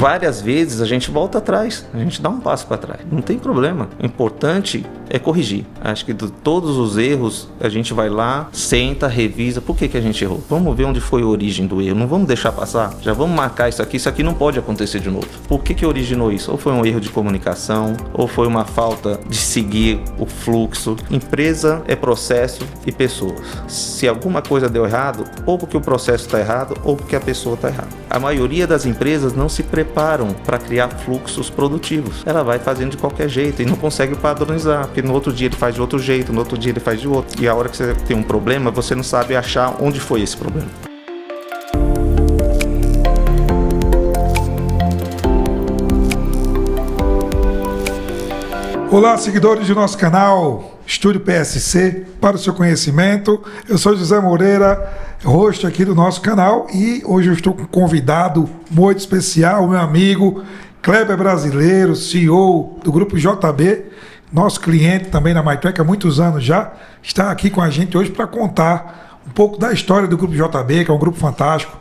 várias vezes a gente volta atrás, a gente dá um passo para trás. Não tem problema. O importante é corrigir. Acho que de todos os erros, a gente vai lá, senta, revisa. Por que a gente errou? Vamos ver onde foi a origem do erro. Não vamos deixar passar. Já vamos marcar isso aqui não pode acontecer de novo. Por que originou isso? Ou foi um erro de comunicação, ou foi uma falta de seguir o fluxo. Empresa é processo e pessoas. Se alguma coisa deu errado, ou porque o processo está errado, ou porque a pessoa está errada. A maioria das empresas não se preparam para criar fluxos produtivos. Ela vai fazendo de qualquer jeito e não consegue padronizar, porque no outro dia ele faz de outro jeito, no outro dia ele faz de outro. E a hora que você tem um problema, você não sabe achar onde foi esse problema. Olá, seguidores do nosso canal Estúdio PSC, para o seu conhecimento. Eu sou José Moreira, host aqui do nosso canal, e hoje eu estou com um convidado muito especial, meu amigo Kleber Brasileiro, CEO do Grupo JB, nosso cliente também na MyTrack há muitos anos já, está aqui com a gente hoje para contar um pouco da história do Grupo JB, que é um grupo fantástico,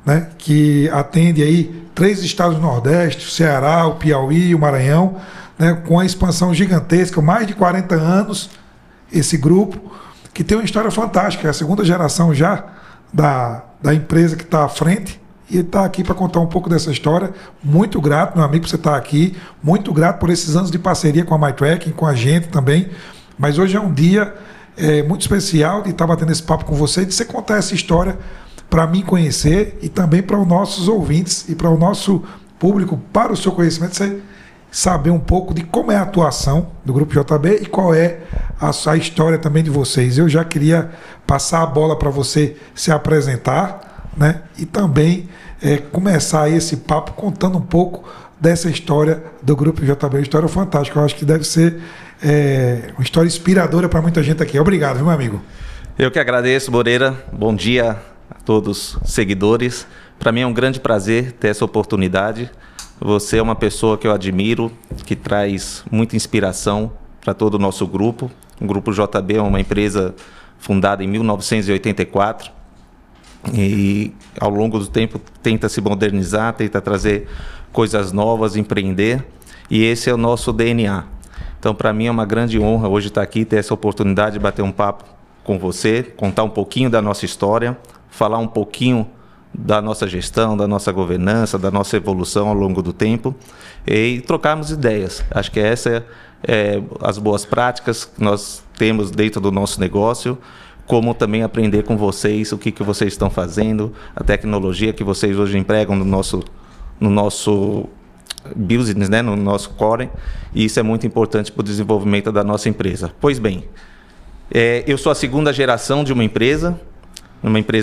né, que atende aí 3 estados do Nordeste, o Ceará, o Piauí e o Maranhão, né, com a expansão gigantesca, mais de 40 anos, esse grupo, que tem uma história fantástica, é a segunda geração já da empresa que está à frente, e ele está aqui para contar um pouco dessa história. Muito grato, meu amigo, por você estar aqui, muito grato por esses anos de parceria com a MyTrack, com a gente também, mas hoje é um dia muito especial de estar batendo esse papo com você, de você contar essa história para mim conhecer e também para os nossos ouvintes e para o nosso público, para o seu conhecimento, você saber um pouco de como é a atuação do Grupo JB e qual é a história também de vocês. Eu já queria passar a bola para você se apresentar, né? E também começar esse papo contando um pouco dessa história do Grupo JB, uma história fantástica. Eu acho que deve ser uma história inspiradora para muita gente aqui. Obrigado, viu, meu amigo? Eu que agradeço, Moreira. Bom dia a todos os seguidores. Para mim é um grande prazer ter essa oportunidade. Você é uma pessoa que eu admiro, que traz muita inspiração para todo o nosso grupo. O Grupo JB é uma empresa fundada em 1984 e ao longo do tempo tenta se modernizar, tenta trazer coisas novas, empreender, e esse é o nosso DNA. Então, para mim é uma grande honra hoje estar aqui, ter essa oportunidade de bater um papo com você, contar um pouquinho da nossa história, falar um pouquinho da nossa gestão, da nossa governança, da nossa evolução ao longo do tempo e trocarmos ideias. Acho que essa as boas práticas que nós temos dentro do nosso negócio, como também aprender com vocês o que vocês estão fazendo, a tecnologia que vocês hoje empregam no nosso business, né, no nosso core, e isso é muito importante para o desenvolvimento da nossa empresa. Pois bem, eu sou a segunda geração de uma empresa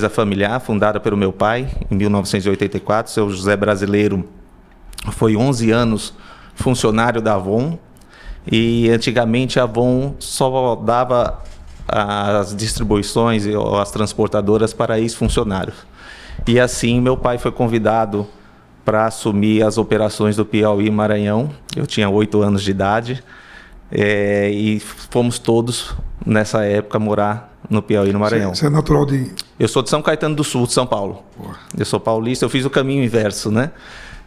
familiar, fundada pelo meu pai, em 1984. Seu José Brasileiro foi 11 anos funcionário da Avon, e antigamente a Avon só dava as distribuições ou as transportadoras para ex-funcionários. E assim meu pai foi convidado para assumir as operações do Piauí e Maranhão. Eu tinha 8 anos de idade, e fomos todos, nessa época, morar no Piauí e no Maranhão. Você é natural de... Eu sou de São Caetano do Sul, de São Paulo. Boa. Eu sou paulista, eu fiz o caminho inverso, né?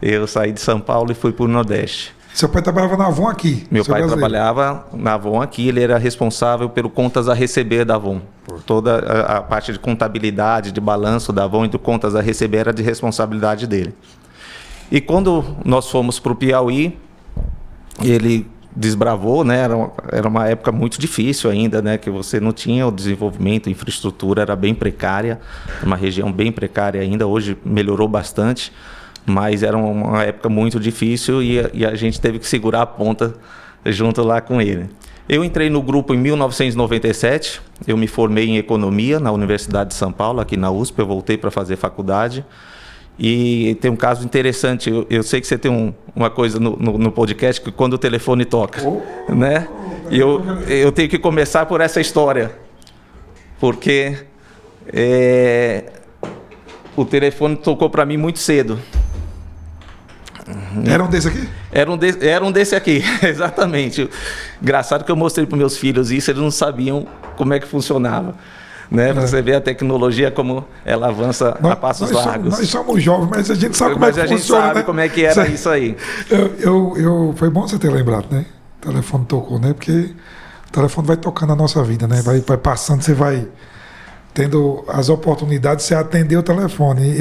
Eu saí de São Paulo e fui para o Nordeste. Seu pai trabalhava na Avon aqui? Meu pai trabalhava na Avon aqui, ele era responsável pelo contas a receber da Avon. Toda a parte de contabilidade, de balanço da Avon e do contas a receber era de responsabilidade dele. E quando nós fomos para o Piauí, ele desbravou, né? Era uma época muito difícil ainda, né? Que você não tinha o desenvolvimento, a infraestrutura era bem precária, uma região bem precária ainda, hoje melhorou bastante, mas era uma época muito difícil e a gente teve que segurar a ponta junto lá com ele. Eu entrei no grupo em 1997, eu me formei em economia na Universidade de São Paulo, aqui na USP, eu voltei para fazer faculdade. E tem um caso interessante, eu sei que você tem uma coisa no podcast, que quando o telefone toca, né? E eu tenho que começar por essa história, porque o telefone tocou para mim muito cedo. Era um desse aqui? Era um desse aqui, exatamente. Engraçado que eu mostrei para meus filhos isso, eles não sabiam como é que funcionava. Né? Você vê a tecnologia como ela avança a passos largos. Nós somos jovens, mas a gente sabe como é que funciona. Mas a gente sabe, né? Como é que era isso aí. Foi bom você ter lembrado, né? O telefone tocou, né? Porque o telefone vai tocando a nossa vida, né? Vai passando, você vai tendo as oportunidades de você atender o telefone.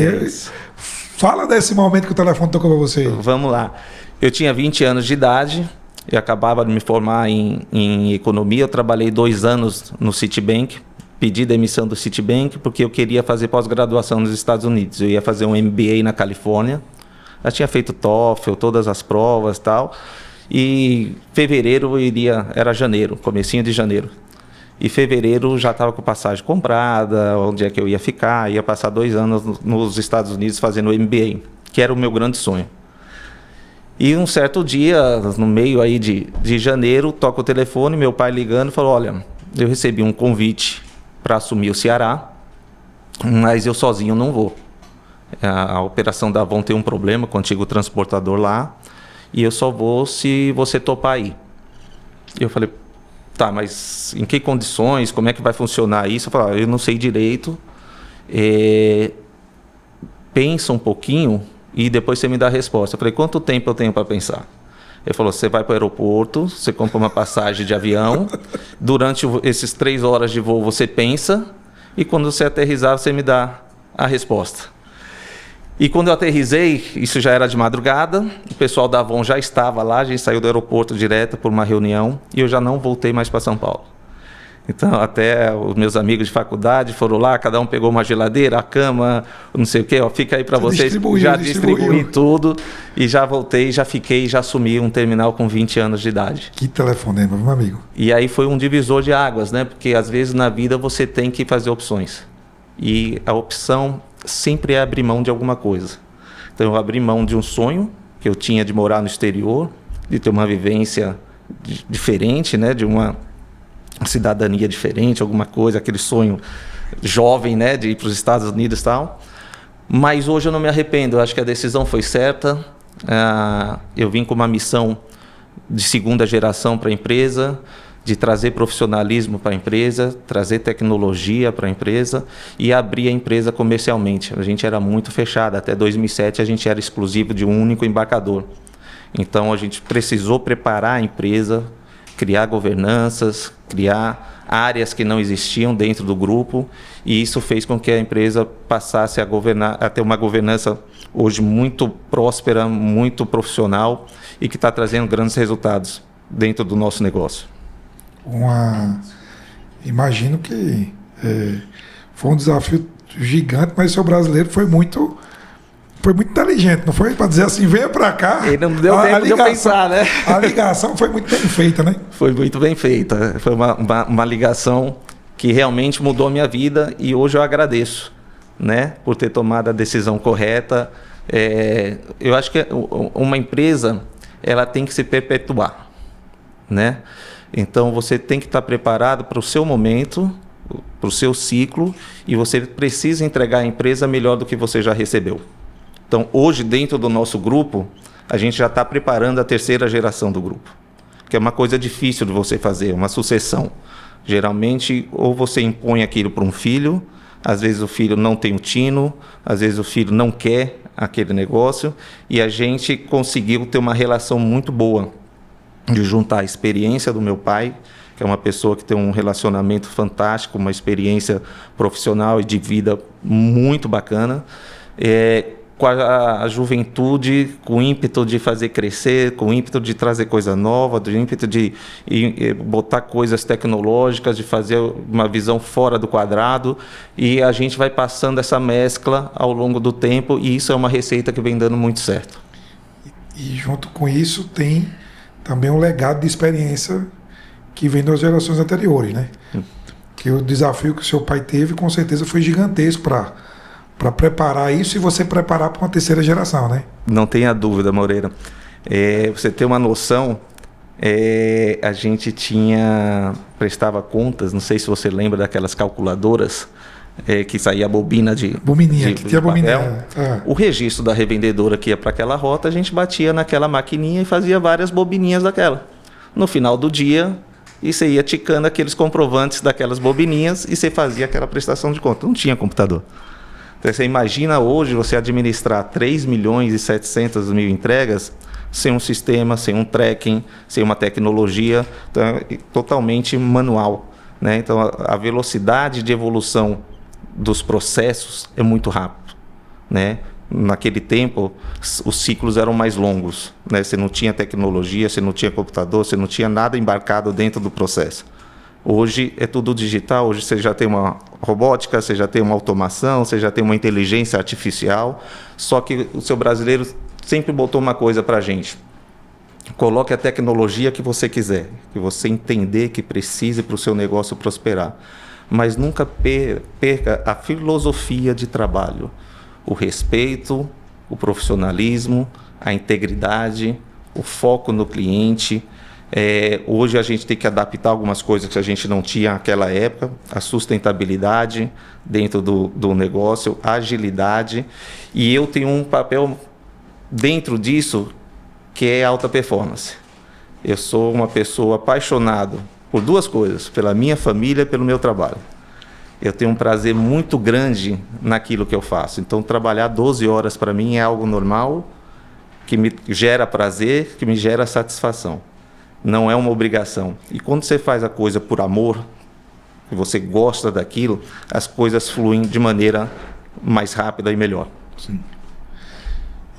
Fala desse momento que o telefone tocou para você. Vamos lá. Eu tinha 20 anos de idade, eu acabava de me formar em economia, eu trabalhei 2 anos no Citibank, pedi demissão do Citibank porque eu queria fazer pós-graduação nos Estados Unidos. Eu ia fazer um MBA na Califórnia, já tinha feito TOEFL, todas as provas e tal, e fevereiro era janeiro, comecinho de janeiro. E fevereiro já estava com passagem comprada, onde é que eu ia ficar, ia passar 2 anos nos Estados Unidos fazendo o MBA, que era o meu grande sonho. E um certo dia, no meio aí de janeiro, toca o telefone, meu pai ligando e falou: olha, eu recebi um convite para assumir o Ceará, mas eu sozinho não vou. A operação da Avon tem um problema com o antigo transportador lá, e eu só vou se você topar ir. E eu falei: tá, mas em que condições, como é que vai funcionar isso? Eu falei: eu não sei direito, pensa um pouquinho e depois você me dá a resposta. Eu falei: quanto tempo eu tenho para pensar? Ele falou: você vai para o aeroporto, você compra uma passagem de avião, durante esses 3 horas de voo você pensa, e quando você aterrissar você me dá a resposta. E quando eu aterrissei, isso já era de madrugada, o pessoal da Avon já estava lá, a gente saiu do aeroporto direto por uma reunião, e eu já não voltei mais para São Paulo. Então, até os meus amigos de faculdade foram lá, cada um pegou uma geladeira, a cama, não sei o quê, fica aí para vocês. Já distribuí tudo e já voltei, já fiquei, já assumi um terminal com 20 anos de idade. Que telefonema, meu amigo. E aí foi um divisor de águas, né? Porque às vezes na vida você tem que fazer opções. E a opção sempre é abrir mão de alguma coisa. Então, eu abri mão de um sonho que eu tinha de morar no exterior, de ter uma vivência diferente, né? De uma cidadania diferente, alguma coisa, aquele sonho jovem, né, de ir para os Estados Unidos e tal. Mas hoje eu não me arrependo, eu acho que a decisão foi certa. Eu vim com uma missão de segunda geração para a empresa, de trazer profissionalismo para a empresa, trazer tecnologia para a empresa e abrir a empresa comercialmente. A gente era muito fechado, até 2007 a gente era exclusivo de um único embarcador. Então a gente precisou preparar a empresa, criar governanças, criar áreas que não existiam dentro do grupo, e isso fez com que a empresa passasse a ter uma governança hoje muito próspera, muito profissional e que está trazendo grandes resultados dentro do nosso negócio. Imagino que foi um desafio gigante, mas o seu brasileiro foi muito inteligente, não foi? Para dizer assim, venha para cá. Ele não deu tempo de eu pensar, né? A ligação foi muito bem feita, né? Foi muito bem feita. Foi uma ligação que realmente mudou a minha vida e hoje eu agradeço, né? Por ter tomado a decisão correta. Eu acho que uma empresa, ela tem que se perpetuar, né? Então, você tem que estar preparado para o seu momento, para o seu ciclo, e você precisa entregar a empresa melhor do que você já recebeu. Então, hoje, dentro do nosso grupo, a gente já está preparando a 3ª geração do grupo, que é uma coisa difícil de você fazer, uma sucessão. Geralmente, ou você impõe aquilo para um filho, às vezes o filho não tem o tino, às vezes o filho não quer aquele negócio, e a gente conseguiu ter uma relação muito boa de juntar a experiência do meu pai, que é uma pessoa que tem um relacionamento fantástico, uma experiência profissional e de vida muito bacana, com a juventude, com o ímpeto de fazer crescer, com o ímpeto de trazer coisa nova, do ímpeto de botar coisas tecnológicas, de fazer uma visão fora do quadrado, e a gente vai passando essa mescla ao longo do tempo, e isso é uma receita que vem dando muito certo. E junto com isso tem também um legado de experiência que vem das gerações anteriores, né? Que o desafio que o seu pai teve, com certeza, foi gigantesco para preparar isso e você preparar para uma 3ª geração, né? Não tenha dúvida, Moreira. Você ter uma noção, a gente prestava contas, não sei se você lembra daquelas calculadoras, que saía a bobina de bobininha, que tinha bobininha. O registro da revendedora que ia para aquela rota, a gente batia naquela maquininha e fazia várias bobininhas daquela. No final do dia, e você ia ticando aqueles comprovantes daquelas bobininhas e você fazia aquela prestação de conta. Não tinha computador. Então, você imagina hoje você administrar 3 milhões e 700 mil entregas sem um sistema, sem um tracking, sem uma tecnologia, então, totalmente manual, né? Então, a velocidade de evolução dos processos é muito rápido, né? Naquele tempo, os ciclos eram mais longos, né? Você não tinha tecnologia, você não tinha computador, você não tinha nada embarcado dentro do processo. Hoje é tudo digital, hoje você já tem uma robótica, você já tem uma automação, você já tem uma inteligência artificial, só que o seu brasileiro sempre botou uma coisa para a gente: coloque a tecnologia que você quiser, que você entender que precise para o seu negócio prosperar, mas nunca perca a filosofia de trabalho, o respeito, o profissionalismo, a integridade, o foco no cliente. Hoje a gente tem que adaptar algumas coisas que a gente não tinha naquela época, a sustentabilidade dentro do negócio, a agilidade, e eu tenho um papel dentro disso que é alta performance. Eu sou uma pessoa apaixonado por duas coisas: pela minha família e pelo meu trabalho. Eu tenho um prazer muito grande naquilo que eu faço. Então, trabalhar 12 horas para mim é algo normal, que me gera prazer, que me gera satisfação. Não é uma obrigação. E quando você faz a coisa por amor, que você gosta daquilo, as coisas fluem de maneira mais rápida e melhor. Sim.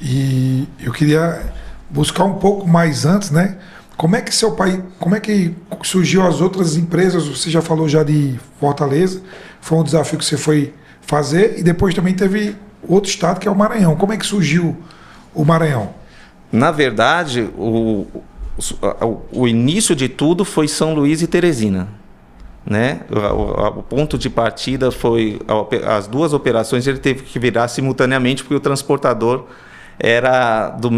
E eu queria buscar um pouco mais antes, né? Como é que surgiu as outras empresas? Você já falou já de Fortaleza, foi um desafio que você foi fazer, e depois também teve outro estado que é o Maranhão. Como é que surgiu o Maranhão? Na verdade, o início de tudo foi São Luís e Teresina, né? O ponto de partida foi as duas operações. Ele teve que virar simultaneamente porque o transportador era da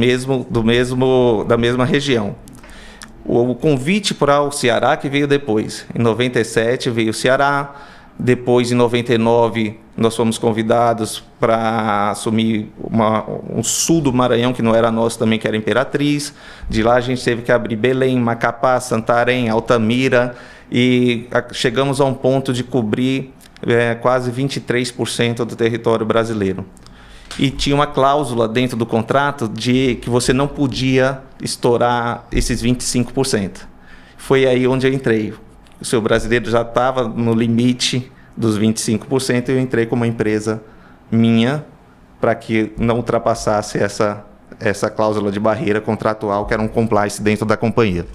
mesma região. O convite para o Ceará que veio depois. Em 97 veio o Ceará, depois em 99 nós fomos convidados para assumir um sul do Maranhão, que não era nosso também, que era Imperatriz. De lá a gente teve que abrir Belém, Macapá, Santarém, Altamira, e chegamos a um ponto de cobrir quase 23% do território brasileiro. E tinha uma cláusula dentro do contrato de que você não podia estourar esses 25%. Foi aí onde eu entrei. O seu brasileiro já estava no limite dos 25% e eu entrei com uma empresa minha para que não ultrapassasse essa cláusula de barreira contratual, que era um compliance dentro da companhia.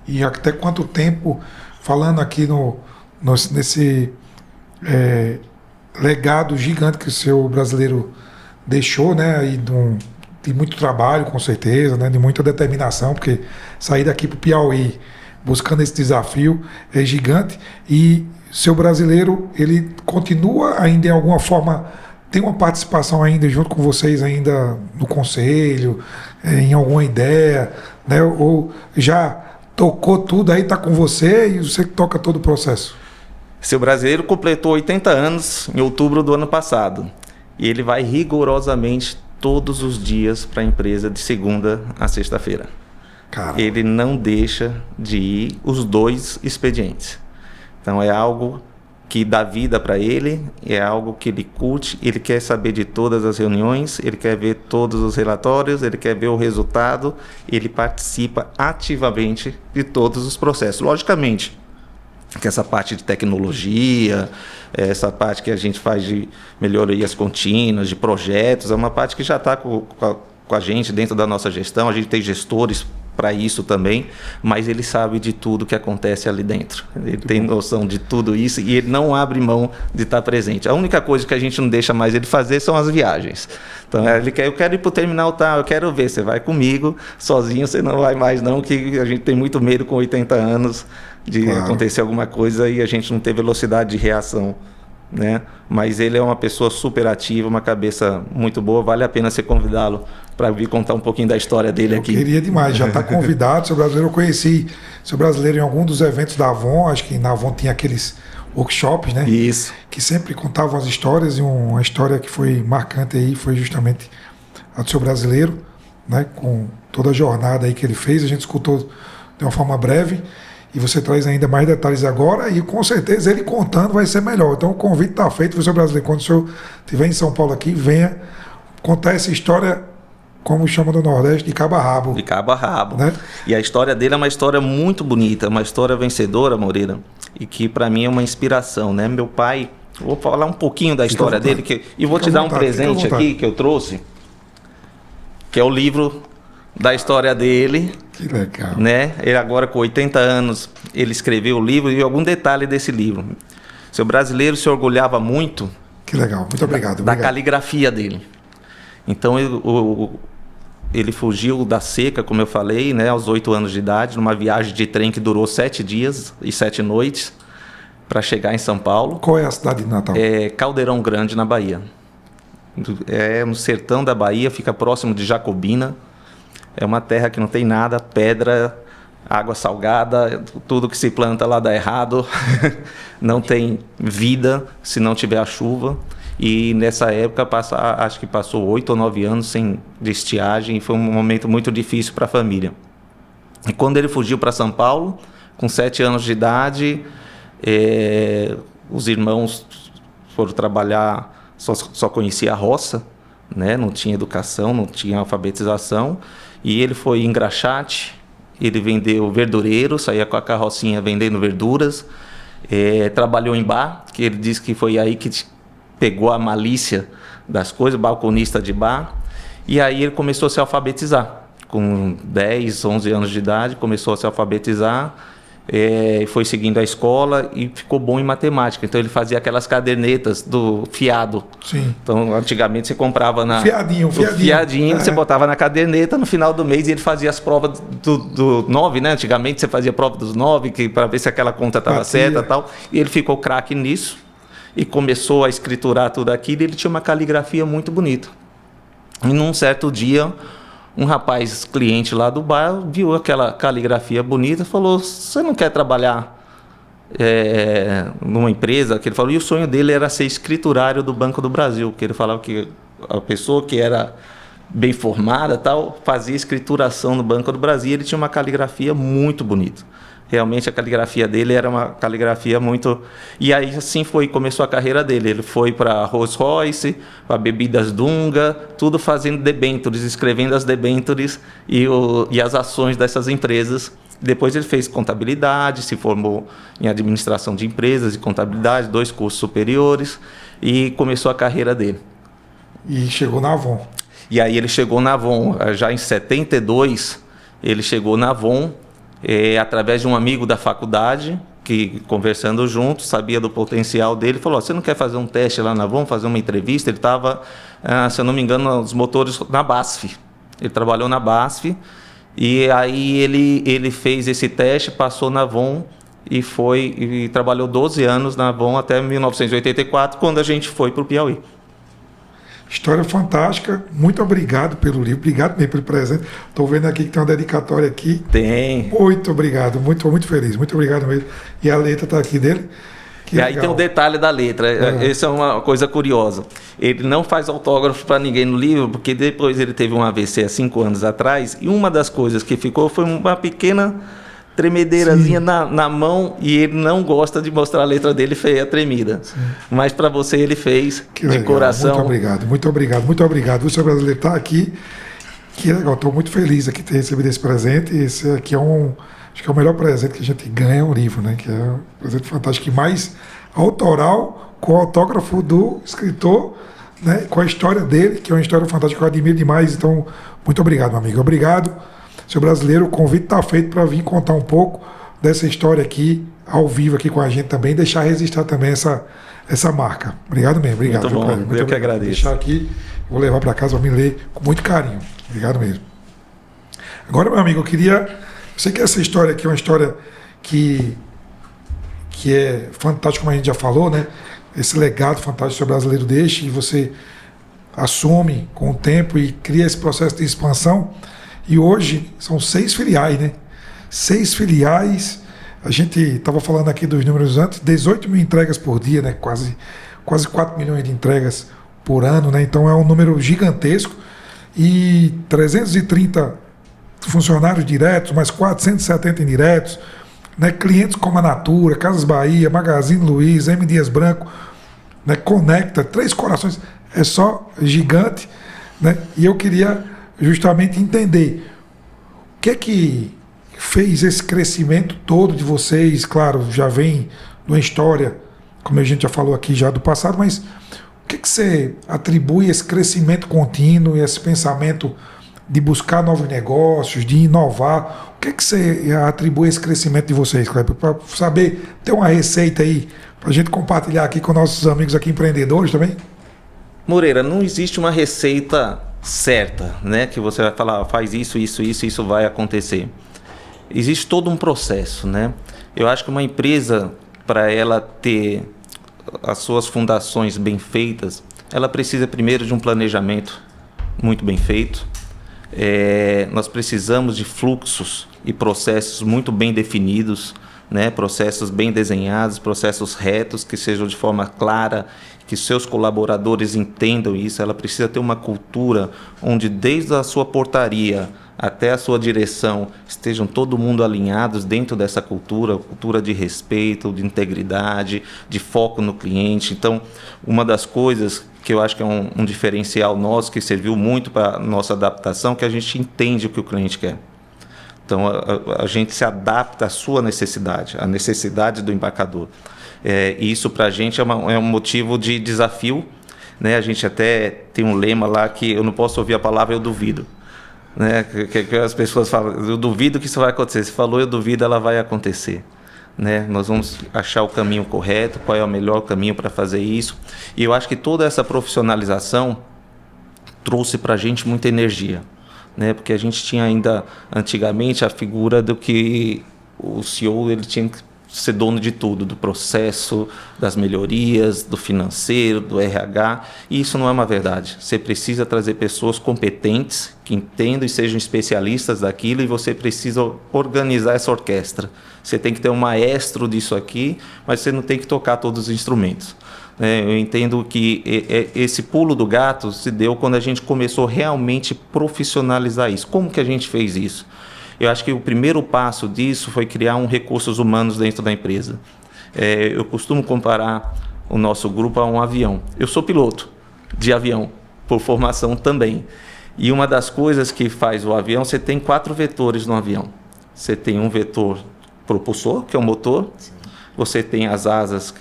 E até quanto tempo, falando aqui nesse legado gigante que o seu brasileiro deixou, né, e de muito trabalho, com certeza, né, de muita determinação, porque sair daqui para o Piauí buscando esse desafio é gigante. E seu brasileiro, ele continua ainda em alguma forma, tem uma participação ainda junto com vocês ainda no conselho, em alguma ideia, né, ou já tocou tudo, aí está com você e você que toca todo o processo? Seu brasileiro completou 80 anos em outubro do ano passado. E ele vai rigorosamente todos os dias para a empresa de segunda a sexta-feira. Caramba. Ele não deixa de ir os 2 expedientes. Então é algo que dá vida para ele, é algo que ele curte, ele quer saber de todas as reuniões, ele quer ver todos os relatórios, ele quer ver o resultado, ele participa ativamente de todos os processos. Logicamente, que essa parte de tecnologia, essa parte que a gente faz de melhorias contínuas, de projetos, é uma parte que já está com a gente dentro da nossa gestão. A gente tem gestores para isso também, mas ele sabe de tudo que acontece ali dentro. Ele tem noção de tudo isso e ele não abre mão de estar presente. A única coisa que a gente não deixa mais ele fazer são as viagens. Então, eu quero ir para o terminal tal, eu quero ver, você vai comigo, sozinho você não vai mais não, que a gente tem muito medo com 80 anos de acontecer alguma coisa e a gente não ter velocidade de reação, né? Mas ele é uma pessoa super ativa, uma cabeça muito boa, vale a pena você convidá-lo para vir contar um pouquinho da história dele aqui. Eu queria demais, já está convidado. Seu brasileiro, eu conheci seu brasileiro em algum dos eventos da Avon, acho que na Avon tinha aqueles workshops, né? Isso. Que sempre contavam as histórias, e uma história que foi marcante aí foi justamente a do seu brasileiro, né? Com toda a jornada aí que ele fez, a gente escutou de uma forma breve. e você traz ainda mais detalhes agora e com certeza ele contando vai ser melhor. Então o convite está feito, você brasileiro, quando o senhor estiver em São Paulo aqui, venha contar essa história, como chama no Nordeste, de cabo a rabo. De cabo a rabo. Né? E a história dele é uma história muito bonita, uma história vencedora, Moreira, e que para mim é uma inspiração, né? Meu pai, vou falar um pouquinho da história dele, e vou te dar um presente aqui que eu trouxe, que é o livro da história dele. Que legal. Né? Ele agora com 80 anos, ele escreveu o livro e algum detalhe desse livro. Seu brasileiro se orgulhava muito. Que legal, muito obrigado. Da caligrafia dele. Então ele fugiu da seca, como eu falei, né, aos 8 anos de idade, numa viagem de trem que durou 7 dias e 7 noites para chegar em São Paulo. Qual é a cidade de Natal? É Caldeirão Grande, na Bahia. É no sertão da Bahia, fica próximo de Jacobina. É uma terra que não tem nada, pedra, água salgada, tudo que se planta lá dá errado. Não tem vida se não tiver a chuva. E nessa época, acho que passou 8 ou 9 anos sem de estiagem e foi um momento muito difícil para a família. E quando ele fugiu para São Paulo, com 7 anos de idade, os irmãos foram trabalhar, só conhecia a roça, né? Não tinha educação, não tinha alfabetização. E ele foi engraxate, ele vendeu verdureiro, saía com a carrocinha vendendo verduras, trabalhou em bar, que ele disse que foi aí que pegou a malícia das coisas, balconista de bar, e aí ele começou a se alfabetizar. Com 10, 11 anos de idade, começou a se alfabetizar, foi seguindo a escola e ficou bom em matemática. Então ele fazia aquelas cadernetas do fiado. Sim. Então antigamente você comprava na... Fiadinho. Você botava na caderneta no final do mês e ele fazia as provas do 9, né? Antigamente você fazia prova dos 9 para ver se aquela conta estava certa e tal. E ele ficou craque nisso e começou a escriturar tudo aquilo e ele tinha uma caligrafia muito bonita. E num certo dia, um rapaz cliente lá do bar viu aquela caligrafia bonita e falou: você não quer trabalhar numa empresa? Que ele falou, e o sonho dele era ser escriturário do Banco do Brasil, que ele falava que a pessoa que era bem formada tal fazia escrituração no Banco do Brasil. Ele tinha uma caligrafia muito bonita. Realmente a caligrafia dele era uma caligrafia muito... E aí assim começou a carreira dele. Ele foi para Rolls Royce, para Bebidas Dunga, tudo fazendo debêntures, escrevendo as debêntures e as ações dessas empresas. Depois ele fez contabilidade, se formou em administração de empresas e contabilidade, 2 cursos superiores, e começou a carreira dele. E chegou na Avon. E aí ele chegou na Avon, já em 72, ele chegou na Avon, através de um amigo da faculdade, que conversando juntos, sabia do potencial dele, falou, você não quer fazer um teste lá na Avon, fazer uma entrevista? Ele estava, se eu não me engano, nos motores na BASF. Ele trabalhou na BASF, e aí ele fez esse teste, passou na Avon e trabalhou 12 anos na Avon até 1984, quando a gente foi para o Piauí. História fantástica, muito obrigado pelo livro, obrigado mesmo pelo presente. Estou vendo aqui que tem uma dedicatória aqui. Tem. Muito obrigado, muito feliz, muito obrigado mesmo. E a letra está aqui dele. E aí tem um detalhe da letra, essa é uma coisa curiosa. Ele não faz autógrafo para ninguém no livro, porque depois ele teve um AVC há 5 anos atrás, e uma das coisas que ficou foi uma pequena tremedeirazinha na mão, e ele não gosta de mostrar a letra dele feia, tremida. Sim. Mas para você ele fez que de legal. Coração. Muito obrigado. O seu brasileiro está aqui. Que legal, estou muito feliz aqui de ter recebido esse presente. Esse aqui acho que é o melhor presente que a gente ganha, um livro, né? Que é um presente fantástico e mais autoral, com o autógrafo do escritor, né? Com a história dele, que é uma história fantástica que eu admiro demais. Então, muito obrigado, meu amigo. Obrigado. Seu brasileiro, o convite está feito para vir contar um pouco dessa história aqui, ao vivo aqui com a gente também, deixar registrar também essa marca. Obrigado mesmo, obrigado. Muito bom, muito eu que agradeço. Vou deixar aqui, vou levar para casa, vou me ler com muito carinho. Obrigado mesmo. Agora, meu amigo, eu sei que essa história aqui é uma história que é fantástica, como a gente já falou, né? Esse legado fantástico que o seu brasileiro deixa, e você assume com o tempo e cria esse processo de expansão. E hoje são 6 filiais, né? 6 filiais. A gente estava falando aqui dos números antes, 18 mil entregas por dia, né? Quase 4 milhões de entregas por ano, né? Então é um número gigantesco. E 330 funcionários diretos, mais 470 indiretos, né? Clientes como a Natura, Casas Bahia, Magazine Luiza, M. Dias Branco, né? Conecta, Três Corações, é só gigante, né? E eu queria justamente entender o que é que fez esse crescimento todo de vocês. Claro, já vem de uma história, como a gente já falou aqui já do passado, mas o que é que você atribui esse crescimento contínuo e esse pensamento de buscar novos negócios, de inovar? O que é que você atribui esse crescimento de vocês, Kleber? Para saber, ter uma receita aí, para a gente compartilhar aqui com nossos amigos aqui empreendedores também? Moreira, não existe uma receita certa, né? Que você vai falar, faz isso vai acontecer. Existe todo um processo, né? Eu acho que uma empresa, para ela ter as suas fundações bem feitas, ela precisa primeiro de um planejamento muito bem feito. Nós precisamos de fluxos e processos muito bem definidos, né? Processos bem desenhados, processos retos, que sejam de forma clara, que seus colaboradores entendam isso. Ela precisa ter uma cultura onde desde a sua portaria até a sua direção estejam todo mundo alinhados dentro dessa cultura de respeito, de integridade, de foco no cliente. Então, uma das coisas que eu acho que é um diferencial nosso, que serviu muito para a nossa adaptação, que a gente entende o que o cliente quer. Então, a gente se adapta à sua necessidade, à necessidade do embarcador. E isso para a gente é um motivo de desafio, né? A gente até tem um lema lá que eu não posso ouvir a palavra "eu duvido", né? Que as pessoas falam, eu duvido que isso vai acontecer. Se falou eu duvido, ela vai acontecer, né? Nós vamos achar o caminho correto, qual é o melhor caminho para fazer isso. E eu acho que toda essa profissionalização trouxe para a gente muita energia, né? Porque a gente tinha ainda antigamente a figura do que o CEO ele tinha que ser dono de tudo, do processo, das melhorias, do financeiro, do RH, e isso não é uma verdade. Você precisa trazer pessoas competentes, que entendam e sejam especialistas daquilo, e você precisa organizar essa orquestra. Você tem que ter um maestro disso aqui, mas você não tem que tocar todos os instrumentos. Eu entendo que esse pulo do gato se deu quando a gente começou realmente a profissionalizar isso. Como que a gente fez isso? Eu acho que o primeiro passo disso foi criar recursos humanos dentro da empresa. Eu costumo comparar o nosso grupo a um avião. Eu sou piloto de avião, por formação também. E uma das coisas que faz o avião, você tem 4 vetores no avião. Você tem um vetor propulsor, que é o motor. Sim. Você tem as asas,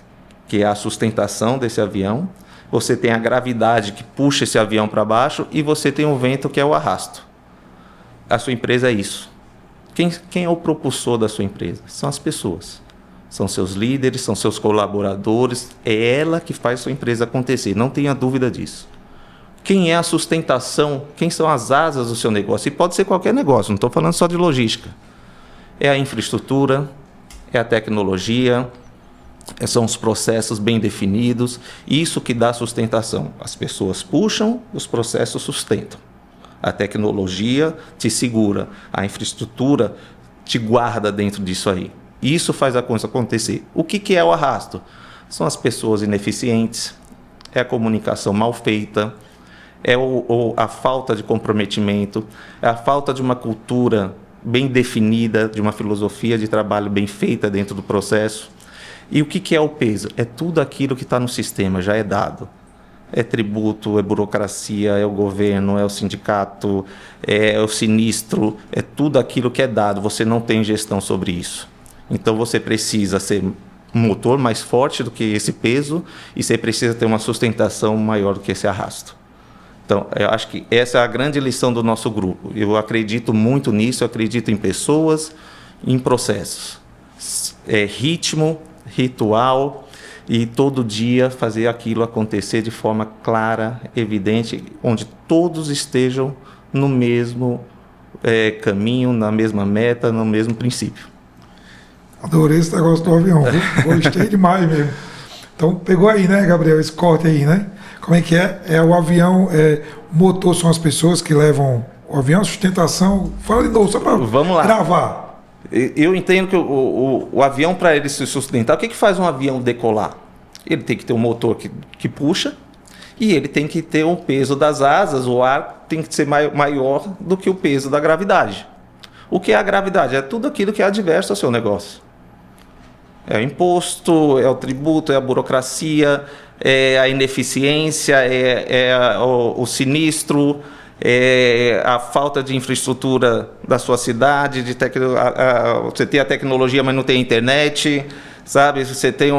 que é a sustentação desse avião. Você tem a gravidade, que puxa esse avião para baixo. E você tem o vento, que é o arrasto. A sua empresa é isso. Quem é o propulsor da sua empresa? São as pessoas. São seus líderes, são seus colaboradores. É ela que faz sua empresa acontecer. Não tenha dúvida disso. Quem é a sustentação? Quem são as asas do seu negócio? E pode ser qualquer negócio, não estou falando só de logística. É a infraestrutura, é a tecnologia, são os processos bem definidos. Isso que dá sustentação. As pessoas puxam, os processos sustentam. A tecnologia te segura, a infraestrutura te guarda dentro disso aí. Isso faz a coisa acontecer. O que é o arrasto? São as pessoas ineficientes, é a comunicação mal feita, é a falta de comprometimento, é a falta de uma cultura bem definida, de uma filosofia de trabalho bem feita dentro do processo. E o que é o peso? É tudo aquilo que está no sistema, já é dado. É tributo, é burocracia, é o governo, é o sindicato, é o sinistro, é tudo aquilo que é dado. Você não tem gestão sobre isso. Então você precisa ser um motor mais forte do que esse peso e você precisa ter uma sustentação maior do que esse arrasto. Então, eu acho que essa é a grande lição do nosso grupo. Eu acredito muito nisso, eu acredito em pessoas, em processos. Ritmo, ritual, e todo dia fazer aquilo acontecer de forma clara, evidente, onde todos estejam no mesmo caminho, na mesma meta, no mesmo princípio. Adorei esse negócio do avião, viu? Gostei demais mesmo. Então, pegou aí, né, Gabriel, esse corte aí, né? Como é que é? É o avião, o motor são as pessoas que levam o avião, sustentação. Fala de novo, só para gravar. Eu entendo que o avião, para ele se sustentar, o que faz um avião decolar? Ele tem que ter um motor que puxa e ele tem que ter o peso das asas, o ar tem que ser maior do que o peso da gravidade. O que é a gravidade? É tudo aquilo que é adverso ao seu negócio. É o imposto, é o tributo, é a burocracia, é a ineficiência, o sinistro, é a falta de infraestrutura da sua cidade, você tem a tecnologia, mas não tem internet, sabe? Você tem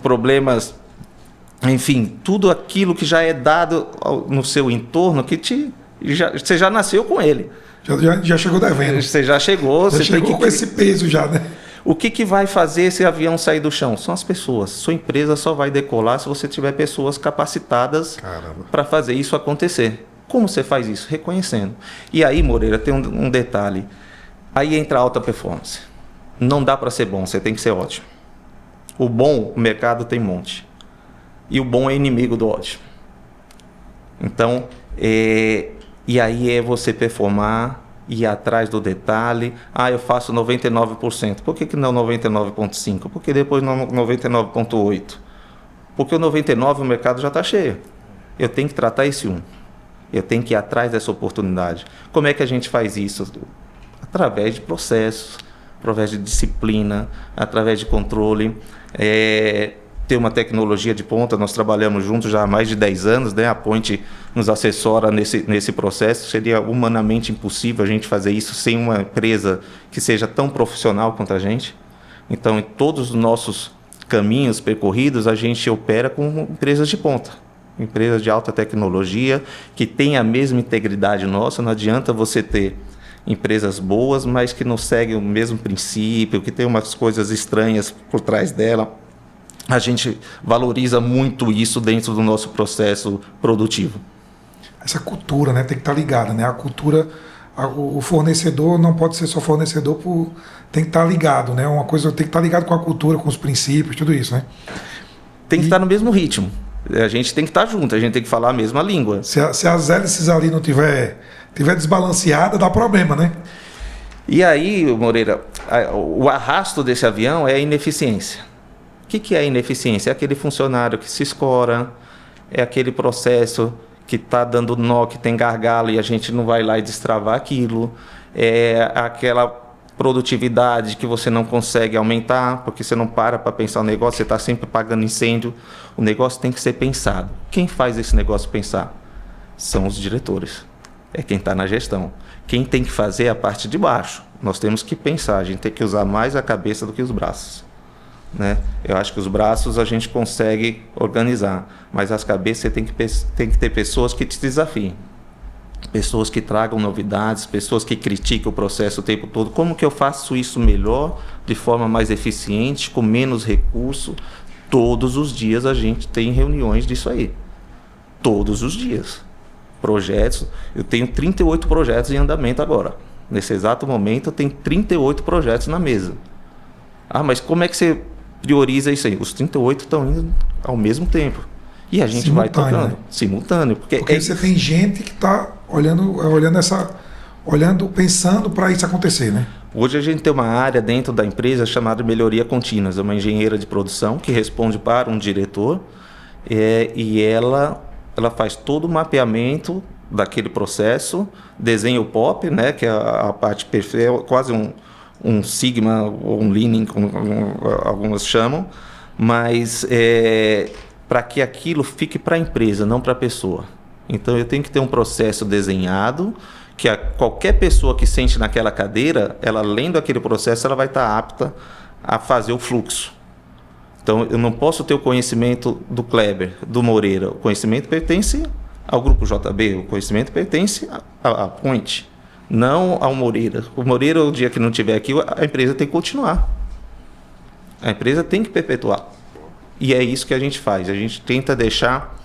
problemas, enfim, tudo aquilo que já é dado no seu entorno, você já nasceu com ele. Já chegou devendo. Você já chegou. Já chegou com esse peso já, né? O que vai fazer esse avião sair do chão? São as pessoas. Sua empresa só vai decolar se você tiver pessoas capacitadas para fazer isso acontecer. Como você faz isso? Reconhecendo. E aí, Moreira, tem um detalhe. Aí entra a alta performance. Não dá para ser bom, você tem que ser ótimo. O bom, o mercado tem um monte. E o bom é inimigo do ótimo. Então, e aí é você performar, ir atrás do detalhe. Eu faço 99%. Por que não 99,5%? Porque depois 99,8%. Porque o 99% o mercado já está cheio. Eu tenho que tratar esse 1%. Eu tenho que ir atrás dessa oportunidade. Como é que a gente faz isso? Através de processos, através de disciplina, através de controle. Ter uma tecnologia de ponta, nós trabalhamos juntos já há mais de 10 anos, né? A Point nos assessora nesse processo. Seria humanamente impossível a gente fazer isso sem uma empresa que seja tão profissional quanto a gente. Então, em todos os nossos caminhos percorridos, a gente opera com empresas de ponta, empresas de alta tecnologia, que têm a mesma integridade nossa. Não adianta você ter empresas boas, mas que não seguem o mesmo princípio, que tem umas coisas estranhas por trás dela. A gente valoriza muito isso dentro do nosso processo produtivo. Essa cultura, né, tem que estar ligada, né? A cultura, o fornecedor não pode ser só fornecedor, tem que estar ligado, né? Uma coisa tem que estar ligado com a cultura, com os princípios, tudo isso, né? Tem que estar no mesmo ritmo. A gente tem que estar junto, a gente tem que falar a mesma língua. Se as hélices ali não tiver desbalanceada, dá problema, né? E aí, Moreira, o arrasto desse avião é a ineficiência. O que é a ineficiência? É aquele funcionário que se escora, é aquele processo que está dando nó, que tem gargalo e a gente não vai lá e destravar aquilo, é aquela produtividade que você não consegue aumentar, porque você não para pensar o negócio, você está sempre apagando incêndio. O negócio tem que ser pensado. Quem faz esse negócio pensar? São os diretores. É quem está na gestão. Quem tem que fazer é a parte de baixo. Nós temos que pensar, a gente tem que usar mais a cabeça do que os braços. Né? Eu acho que os braços a gente consegue organizar, mas as cabeças você tem que ter pessoas que te desafiem, pessoas que tragam novidades, pessoas que critiquem o processo o tempo todo. Como que eu faço isso melhor, de forma mais eficiente, com menos recurso? Todos os dias a gente tem reuniões disso aí. Todos os dias. Projetos, eu tenho 38 projetos em andamento agora. Nesse exato momento eu tenho 38 projetos na mesa. Mas como é que você prioriza isso aí? Os 38 estão indo ao mesmo tempo. E a gente vai tocando. Né? Simultâneo. Porque você tem gente que está pensando para isso acontecer, né? Hoje a gente tem uma área dentro da empresa chamada melhoria contínua. É uma engenheira de produção que responde para um diretor e ela faz todo o mapeamento daquele processo, desenha o POP, né, que é a parte perfeita, quase um Sigma ou um Lean, como algumas chamam, mas para que aquilo fique para a empresa, não para a pessoa. Então eu tenho que ter um processo desenhado, que qualquer pessoa que sente naquela cadeira, ela lendo aquele processo, ela vai estar apta a fazer o fluxo. Então eu não posso ter o conhecimento do Kleber, do Moreira. O conhecimento pertence ao grupo JB, o conhecimento pertence à Point. Não ao Moreira. O Moreira, o dia que não estiver aqui, a empresa tem que continuar. A empresa tem que perpetuar. E é isso que a gente faz. A gente tenta deixar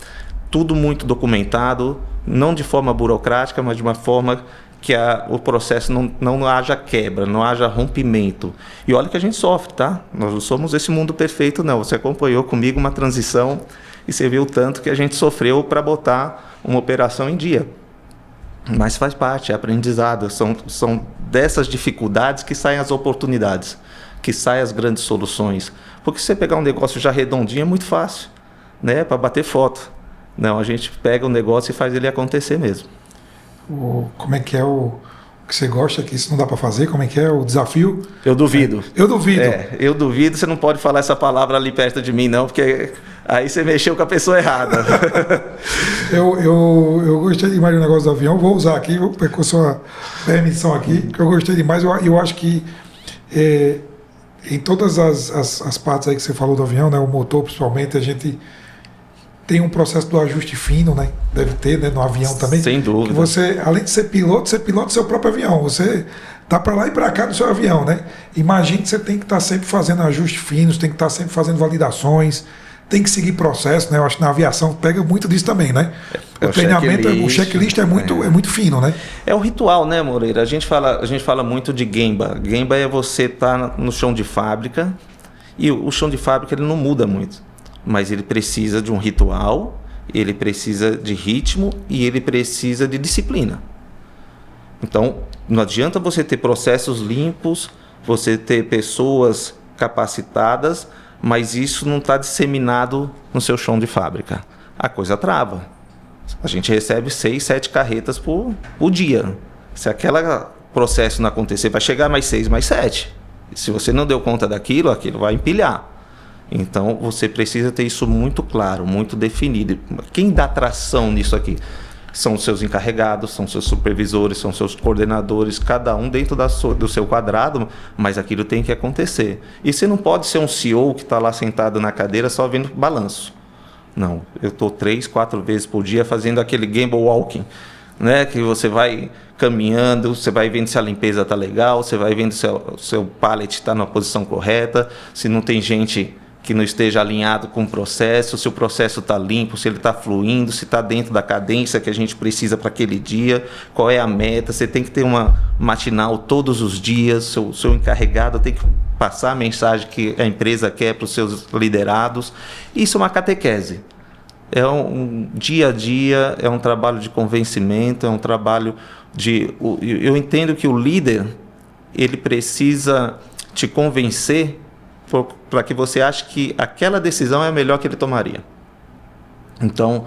tudo muito documentado, não de forma burocrática, mas de uma forma que o processo não haja quebra, não haja rompimento. E olha que a gente sofre, tá? Nós não somos esse mundo perfeito, não. Você acompanhou comigo uma transição e você viu o tanto que a gente sofreu para botar uma operação em dia. Mas faz parte, é aprendizado. São dessas dificuldades que saem as oportunidades, que saem as grandes soluções. Porque se você pegar um negócio já redondinho é muito fácil, né? Para bater foto. Não, a gente pega o negócio e faz ele acontecer mesmo. Como é que é o que você gosta, que isso não dá para fazer? Como é que é o desafio? Eu duvido. Eu duvido. Eu duvido, você não pode falar essa palavra ali perto de mim, não, porque aí você mexeu com a pessoa errada. eu gostei demais do negócio do avião, vou usar aqui, vou pegar sua permissão aqui, que eu gostei demais. Eu acho que em todas as partes aí que você falou do avião, né, o motor principalmente, a gente tem um processo do ajuste fino, né? Deve ter, né, no avião também. Sem dúvida. Que você, além de ser piloto, você pilota o seu próprio avião. Você tá para lá e para cá do seu avião, né? Imagine que você tem que estar sempre fazendo ajustes finos, tem que estar sempre fazendo validações, tem que seguir processo, né? Eu acho que na aviação pega muito disso também, né? O treinamento, o checklist é muito fino, né? É o ritual, né, Moreira? A gente fala muito de Gemba. Gemba é você estar no chão de fábrica, e o chão de fábrica ele não muda muito. Mas ele precisa de um ritual, ele precisa de ritmo e ele precisa de disciplina. Então, não adianta você ter processos limpos, você ter pessoas capacitadas, mas isso não está disseminado no seu chão de fábrica. A coisa trava. A gente recebe 6, 7 carretas por dia. Se aquele processo não acontecer, vai chegar mais 6, mais 7. E se você não deu conta daquilo, aquilo vai empilhar. Então, você precisa ter isso muito claro, muito definido. Quem dá tração nisso aqui? São os seus encarregados, são seus supervisores, são seus coordenadores, cada um dentro do seu quadrado, mas aquilo tem que acontecer. E você não pode ser um CEO que está lá sentado na cadeira só vendo balanço. Não, eu estou 3, 4 vezes por dia fazendo aquele Gemba walking, né? Que você vai caminhando, você vai vendo se a limpeza está legal, você vai vendo se o seu pallet está na posição correta, se não tem gente que não esteja alinhado com o processo, se o processo está limpo, se ele está fluindo, se está dentro da cadência que a gente precisa para aquele dia, qual é a meta. Você tem que ter uma matinal todos os dias, o seu encarregado tem que passar a mensagem que a empresa quer para os seus liderados. Isso é uma catequese. É um dia a dia, é um trabalho de convencimento, é um trabalho de... Eu entendo que o líder, ele precisa te convencer para que você ache que aquela decisão é a melhor que ele tomaria. Então,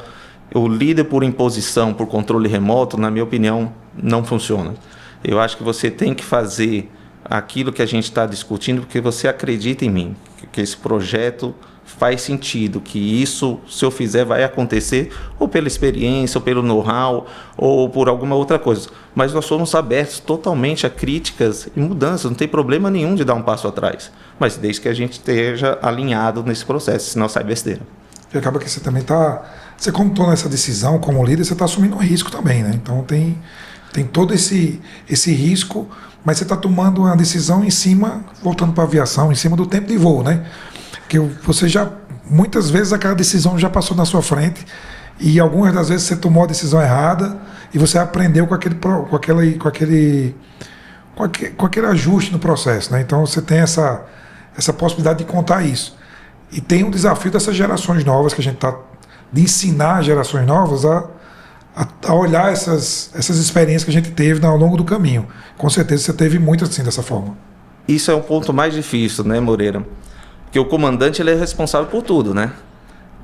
o líder por imposição, por controle remoto, na minha opinião, não funciona. Eu acho que você tem que fazer aquilo que a gente está discutindo porque você acredita em mim, que esse projeto faz sentido, que isso, se eu fizer, vai acontecer, ou pela experiência, ou pelo know-how, ou por alguma outra coisa. Mas nós somos abertos totalmente a críticas e mudanças, não tem problema nenhum de dar um passo atrás, mas desde que a gente esteja alinhado nesse processo, senão sai besteira. E acaba que você também está... Você, como tomou essa decisão como líder, você está assumindo um risco também, né? Então tem todo esse risco, mas você está tomando uma decisão em cima, voltando para a aviação, em cima do tempo de voo, né? Que você já, muitas vezes aquela decisão já passou na sua frente e algumas das vezes você tomou a decisão errada e você aprendeu com aquele ajuste no processo, né? Então você tem essa possibilidade de contar isso. E tem um desafio dessas gerações novas que a gente está, de ensinar gerações novas a olhar essas experiências que a gente teve ao longo do caminho. Com certeza você teve muitas assim dessa forma. Isso é um ponto mais difícil, né, Moreira? Porque o comandante ele é responsável por tudo, né?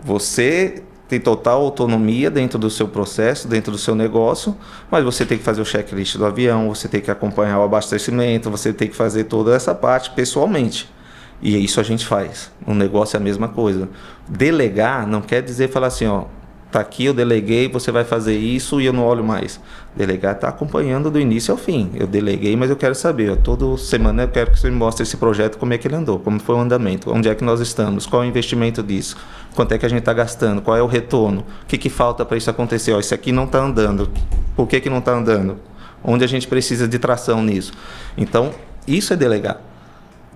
Você tem total autonomia dentro do seu processo, dentro do seu negócio, mas você tem que fazer o checklist do avião, você tem que acompanhar o abastecimento, você tem que fazer toda essa parte pessoalmente. E isso a gente faz. O negócio é a mesma coisa. Delegar não quer dizer falar assim, ó, tá aqui, eu deleguei, você vai fazer isso e eu não olho mais. Delegar está acompanhando do início ao fim. Eu deleguei, mas eu quero saber. Toda semana eu quero que você me mostre esse projeto, como é que ele andou, como foi o andamento, onde é que nós estamos, qual é o investimento disso, quanto é que a gente está gastando, qual é o retorno, o que falta para isso acontecer. Ó, isso aqui não está andando. Por que não está andando? Onde a gente precisa de tração nisso? Então, isso é delegar.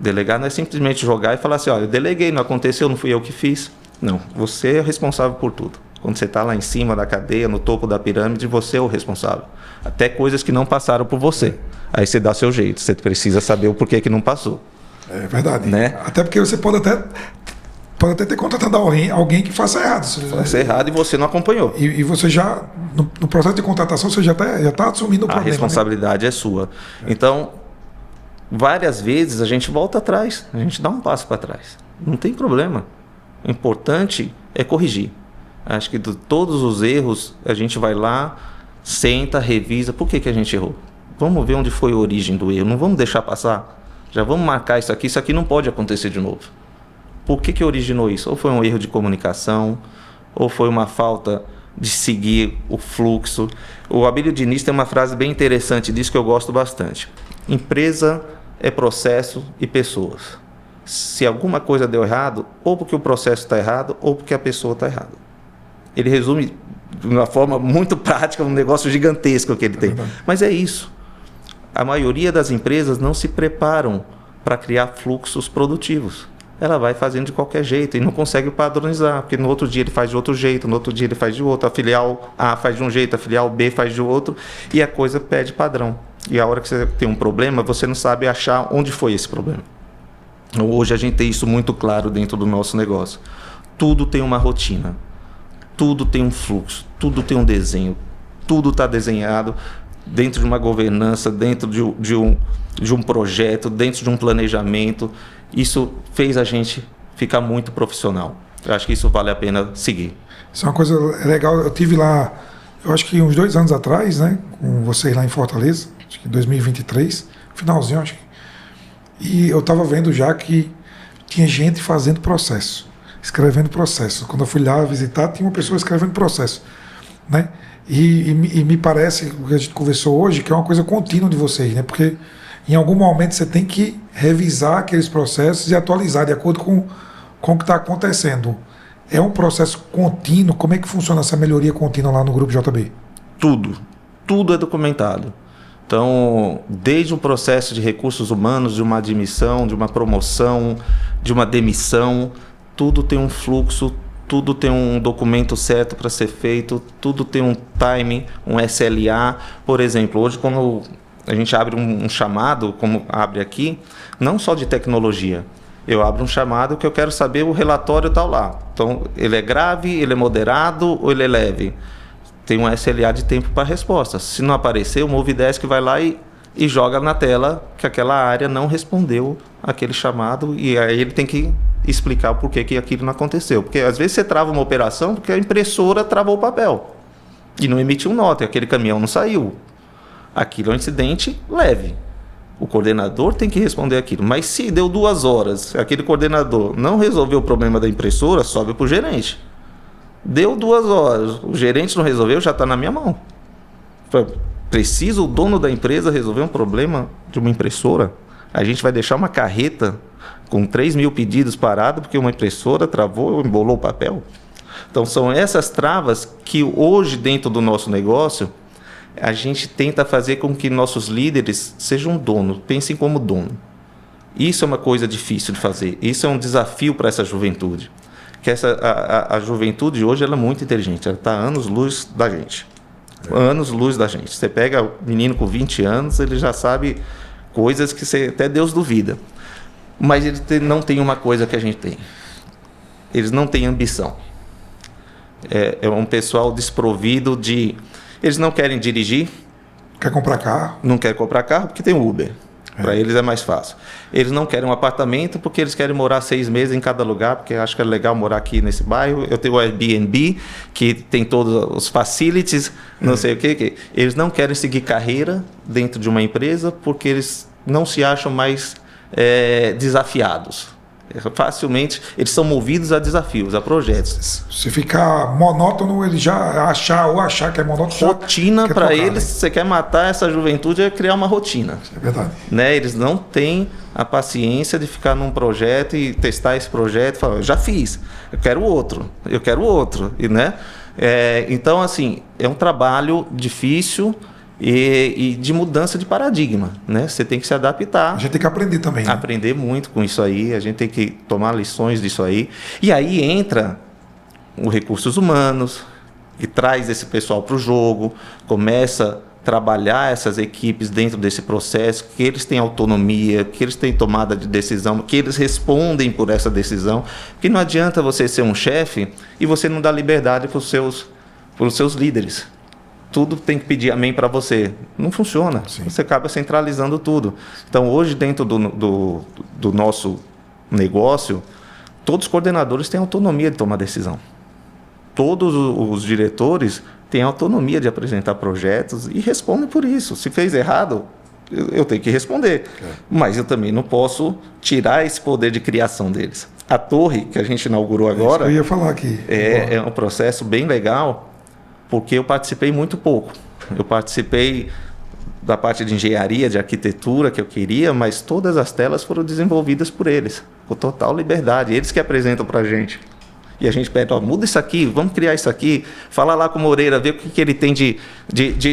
Delegar não é simplesmente jogar e falar assim, ó, eu deleguei, não aconteceu, não fui eu que fiz. Não, você é responsável por tudo. Quando você está lá em cima da cadeia, no topo da pirâmide, você é o responsável. Até coisas que não passaram por você. Aí você dá seu jeito, você precisa saber o porquê que não passou. É verdade. Né? Até porque você pode até ter contratado alguém que faça errado. Faça errado e você não acompanhou. E você já, no processo de contratação, você já está assumindo o problema. A responsabilidade, né? É sua. Então, várias vezes a gente volta atrás, a gente dá um passo para trás. Não tem problema. O importante é corrigir. Acho que de todos os erros, a gente vai lá, senta, revisa. Por que a gente errou? Vamos ver onde foi a origem do erro. Não vamos deixar passar. Já vamos marcar isso aqui não pode acontecer de novo. Por que originou isso? Ou foi um erro de comunicação, ou foi uma falta de seguir o fluxo. O Abílio Diniz tem uma frase bem interessante disso que eu gosto bastante. Empresa é processo e pessoas. Se alguma coisa deu errado, ou porque o processo está errado, ou porque a pessoa está errada. Ele resume de uma forma muito prática um negócio gigantesco que ele tem. Mas é isso. A maioria das empresas não se preparam para criar fluxos produtivos. Ela vai fazendo de qualquer jeito e não consegue padronizar, porque no outro dia ele faz de outro jeito, no outro dia ele faz de outro, a filial A faz de um jeito, a filial B faz de outro, e a coisa perde padrão. E a hora que você tem um problema, você não sabe achar onde foi esse problema. Hoje a gente tem isso muito claro dentro do nosso negócio. Tudo tem uma rotina, tudo tem um fluxo, tudo tem um desenho, tudo está desenhado dentro de uma governança, dentro de um projeto, dentro de um planejamento. Isso fez a gente ficar muito profissional. Eu acho que isso vale a pena seguir. Isso é uma coisa legal. Eu tive lá, eu acho que uns 2 anos atrás, né, com vocês lá em Fortaleza, acho que em 2023, finalzinho, acho que. E eu estava vendo já que tinha gente fazendo processo, escrevendo processo. Quando eu fui lá visitar, tinha uma pessoa escrevendo processo, né? E me parece, o que a gente conversou hoje, que é uma coisa contínua de vocês, né? Porque em algum momento você tem que revisar aqueles processos e atualizar de acordo com o que está acontecendo. É um processo contínuo? Como é que funciona essa melhoria contínua lá no Grupo JB? Tudo é documentado. Então, desde o processo de recursos humanos, de uma admissão, de uma promoção, de uma demissão, tudo tem um fluxo, tudo tem um documento certo para ser feito, tudo tem um time, um SLA. Por exemplo, hoje quando a gente abre um chamado, como abre aqui, não só de tecnologia, eu abro um chamado que eu quero saber o relatório tal lá. Então, ele é grave, ele é moderado ou ele é leve? Tem um SLA de tempo para resposta. Se não aparecer, o Movidesk vai lá e joga na tela que aquela área não respondeu aquele chamado, e aí ele tem que explicar por que aquilo não aconteceu. Porque às vezes você trava uma operação porque a impressora travou o papel e não emitiu nota, e aquele caminhão não saiu. Aquilo é um incidente leve. O coordenador tem que responder aquilo. Mas se deu 2 horas, aquele coordenador não resolveu o problema da impressora, sobe para o gerente. Deu 2 horas, o gerente não resolveu, já está na minha mão. Precisa o dono da empresa resolver um problema de uma impressora? A gente vai deixar uma carreta com 3.000 pedidos parado porque uma impressora travou, embolou o papel? Então são essas travas que hoje dentro do nosso negócio a gente tenta fazer com que nossos líderes sejam donos, pensem como dono. Isso é uma coisa difícil de fazer, isso é um desafio para essa juventude. Que a juventude hoje ela é muito inteligente, ela está anos-luz da gente. Anos-luz da gente. Você pega o menino com 20 anos, ele já sabe coisas que até Deus duvida. Mas ele não tem uma coisa que a gente tem. Eles não têm ambição. É um pessoal desprovido de... Eles não querem dirigir. Quer comprar carro? Não quer comprar carro porque tem Uber. Para eles é mais fácil. Eles não querem um apartamento porque eles querem morar 6 meses em cada lugar, porque acho que é legal morar aqui nesse bairro. Eu tenho o Airbnb, que tem todos os facilities, não sei o quê. Eles não querem seguir carreira dentro de uma empresa porque eles não se acham mais desafiados. Facilmente, eles são movidos a desafios, a projetos. Se ficar monótono, ele já achar que é monótono. Rotina para eles, você quer matar essa juventude, é criar uma rotina. É verdade. Né? Eles não têm a paciência de ficar num projeto e testar esse projeto e falar, eu já fiz, eu quero outro. E, né? Então, assim, é um trabalho difícil e de mudança de paradigma, né? Você tem que se adaptar. A gente tem que aprender também. Né? Aprender muito com isso aí, a gente tem que tomar lições disso aí. E aí entra os recursos humanos, que traz esse pessoal para o jogo, começa a trabalhar essas equipes dentro desse processo, que eles têm autonomia, que eles têm tomada de decisão, que eles respondem por essa decisão. Porque não adianta você ser um chefe e você não dar liberdade para os seus líderes. Tudo tem que pedir amém para você. Não funciona. Sim. Você acaba centralizando tudo. Então, hoje, dentro do nosso negócio, todos os coordenadores têm autonomia de tomar decisão. Todos os diretores têm autonomia de apresentar projetos e respondem por isso. Se fez errado, eu tenho que responder. Mas eu também não posso tirar esse poder de criação deles. A torre que a gente inaugurou agora... Eu ia falar aqui. É um processo bem legal, porque eu participei muito pouco. Eu participei da parte de engenharia, de arquitetura que eu queria, mas todas as telas foram desenvolvidas por eles, com total liberdade. Eles que apresentam para a gente. E a gente pede, muda isso aqui, vamos criar isso aqui, fala lá com o Moreira, vê o que ele tem de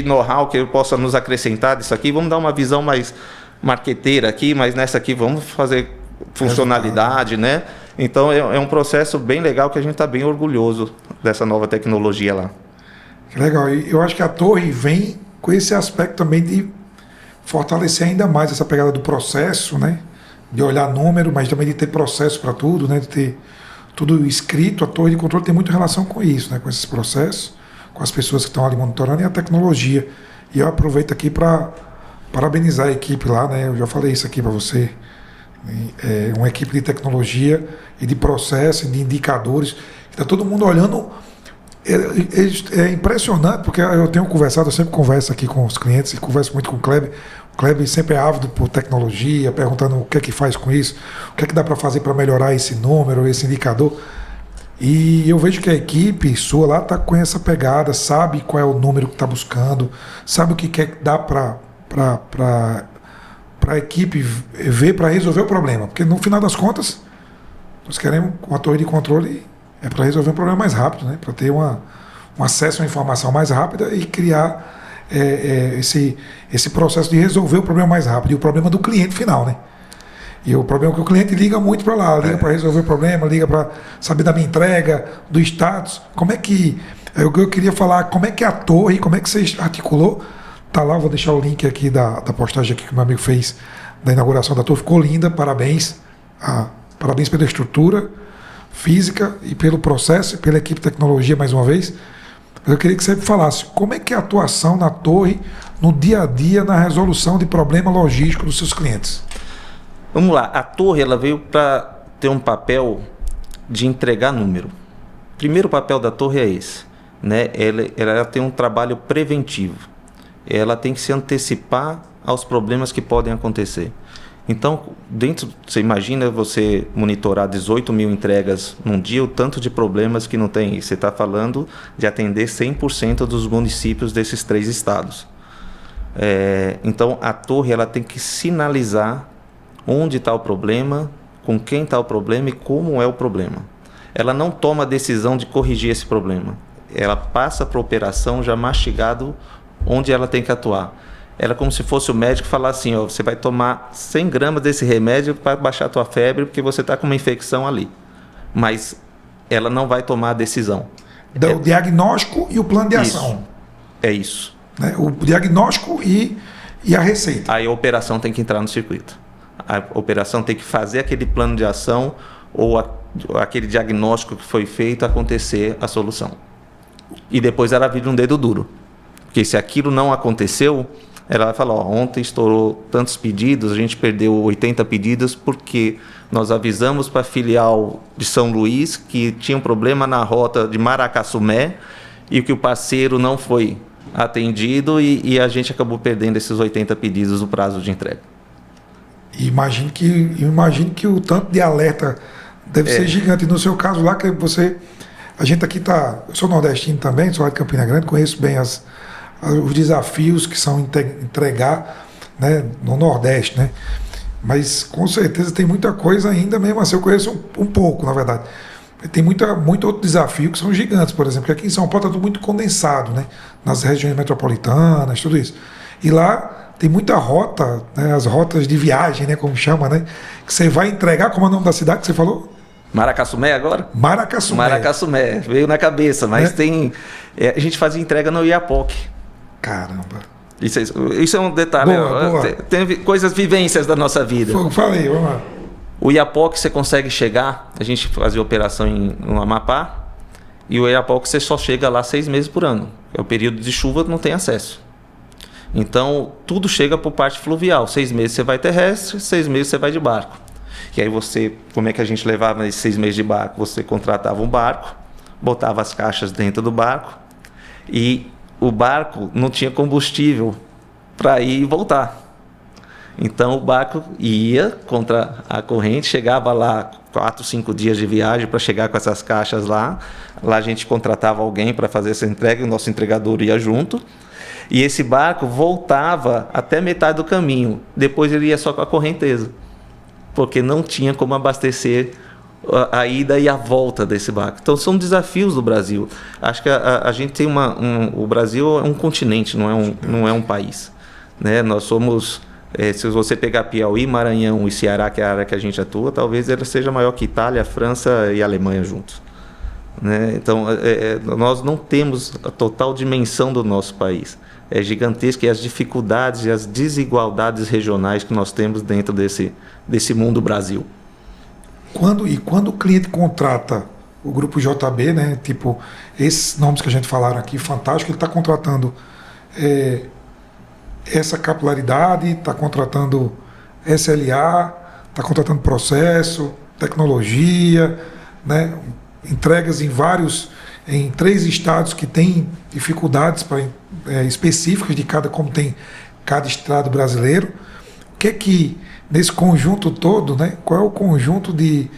know-how que ele possa nos acrescentar disso aqui, vamos dar uma visão mais marqueteira aqui, mas nessa aqui vamos fazer funcionalidade, né? Então é um processo bem legal que a gente está bem orgulhoso dessa nova tecnologia lá. Legal, e eu acho que a torre vem com esse aspecto também de fortalecer ainda mais essa pegada do processo, né? De olhar número, mas também de ter processo para tudo, né? De ter tudo escrito. A torre de controle tem muita relação com isso, né? Com esses processos, com as pessoas que estão ali monitorando e a tecnologia. E eu aproveito aqui para parabenizar a equipe lá, né? Eu já falei isso aqui para você. É uma equipe de tecnologia e de processo, e de indicadores. Está todo mundo olhando. É impressionante, porque eu tenho conversado, eu sempre converso aqui com os clientes e converso muito com o Kleber. O Kleber sempre é ávido por tecnologia, perguntando o que é que faz com isso, o que é que dá para fazer para melhorar esse número, esse indicador. E eu vejo que a equipe sua lá está com essa pegada, sabe qual é o número que está buscando, sabe o que quer dar para a equipe ver para resolver o problema. Porque no final das contas, nós queremos, com a torre de controle, é para resolver um problema mais rápido, né? Para ter um acesso à informação mais rápida e criar esse processo de resolver o problema mais rápido. E o problema do cliente final, né? E o problema é que o cliente liga muito para lá, liga para resolver o problema, liga para saber da minha entrega, do status. Como é que... Eu queria falar, como é que a torre, como é que você articulou? Tá lá, vou deixar o link aqui da postagem aqui que o meu amigo fez da inauguração da torre. Ficou linda, parabéns. Parabéns pela estrutura física e pelo processo e pela equipe de tecnologia mais uma vez. Eu queria que você falasse como é que é a atuação na torre no dia a dia na resolução de problema logístico dos seus clientes. Vamos lá, a torre ela veio para ter um papel de entregar número. O primeiro papel da torre é esse, né? Ela tem um trabalho preventivo. Ela tem que se antecipar aos problemas que podem acontecer. Então, você imagina você monitorar 18 mil entregas num dia, o tanto de problemas que não tem. Você está falando de atender 100% dos municípios desses 3 estados. Então, a torre ela tem que sinalizar onde está o problema, com quem está o problema e como é o problema. Ela não toma a decisão de corrigir esse problema. Ela passa para a operação já mastigado onde ela tem que atuar. Ela é como se fosse o médico falar assim, você vai tomar 100 gramas desse remédio para baixar a tua febre porque você está com uma infecção ali. Mas ela não vai tomar a decisão. O diagnóstico e o plano de ação. É isso. Né? O diagnóstico e a receita. Aí a operação tem que entrar no circuito. A operação tem que fazer aquele plano de ação ou aquele diagnóstico que foi feito acontecer a solução. E depois ela vira um dedo duro. Porque se aquilo não aconteceu, ela vai falar, ontem estourou tantos pedidos, a gente perdeu 80 pedidos porque nós avisamos para a filial de São Luís que tinha um problema na rota de Maracassumé e que o parceiro não foi atendido e a gente acabou perdendo esses 80 pedidos no prazo de entrega. Imagino que o tanto de alerta deve ser gigante. No seu caso lá, que a gente aqui eu sou nordestino também, sou lá de Campina Grande, conheço bem os desafios que são entregar, né, no Nordeste, né? Mas com certeza tem muita coisa ainda, mesmo assim eu conheço um pouco, na verdade. Tem muito outro desafio que são gigantes, por exemplo, que aqui em São Paulo está tudo muito condensado, né? Nas regiões metropolitanas, tudo isso. E lá tem muita rota, né? As rotas de viagem, né? Como chama, né? Que você vai entregar, como é o nome da cidade que você falou? Maracassumé agora? Maracassumé, veio na cabeça, mas a gente fazia entrega no Iapoque. Caramba. Isso é um detalhe. Boa. Tem coisas, vivências da nossa vida. Falei, vamos lá. O Iapoque você consegue chegar, a gente fazia operação no Amapá, e o Iapoque você só chega lá 6 meses por ano. É o período de chuva, não tem acesso. Então, tudo chega por parte fluvial. 6 meses você vai terrestre, 6 meses você vai de barco. E aí como é que a gente levava esses 6 meses de barco? Você contratava um barco, botava as caixas dentro do barco, E o barco não tinha combustível para ir e voltar. Então o barco ia contra a corrente, chegava lá 4, 5 dias de viagem para chegar com essas caixas lá. Lá a gente contratava alguém para fazer essa entrega, o nosso entregador ia junto. E esse barco voltava até metade do caminho. Depois ele ia só com a correnteza, porque não tinha como abastecer a ida e a volta desse barco. Então são desafios do Brasil. Acho que a gente tem o Brasil é um continente, não é um país, né? Nós somos... se você pegar Piauí, Maranhão e Ceará, que é a área que a gente atua, talvez ela seja maior que Itália, França e Alemanha juntos, né? Então, nós não temos a total dimensão do nosso país. É gigantesca, e as dificuldades e as desigualdades regionais que nós temos dentro desse mundo Brasil. Quando o cliente contrata o Grupo JB, né, tipo, esses nomes que a gente falaram aqui, fantástico, ele está contratando... essa capilaridade, está contratando SLA, está contratando processo, tecnologia, né? Entregas em 3 estados que têm dificuldades específicas de como tem cada estado brasileiro. O que é que, nesse conjunto todo, né, qual é o conjunto de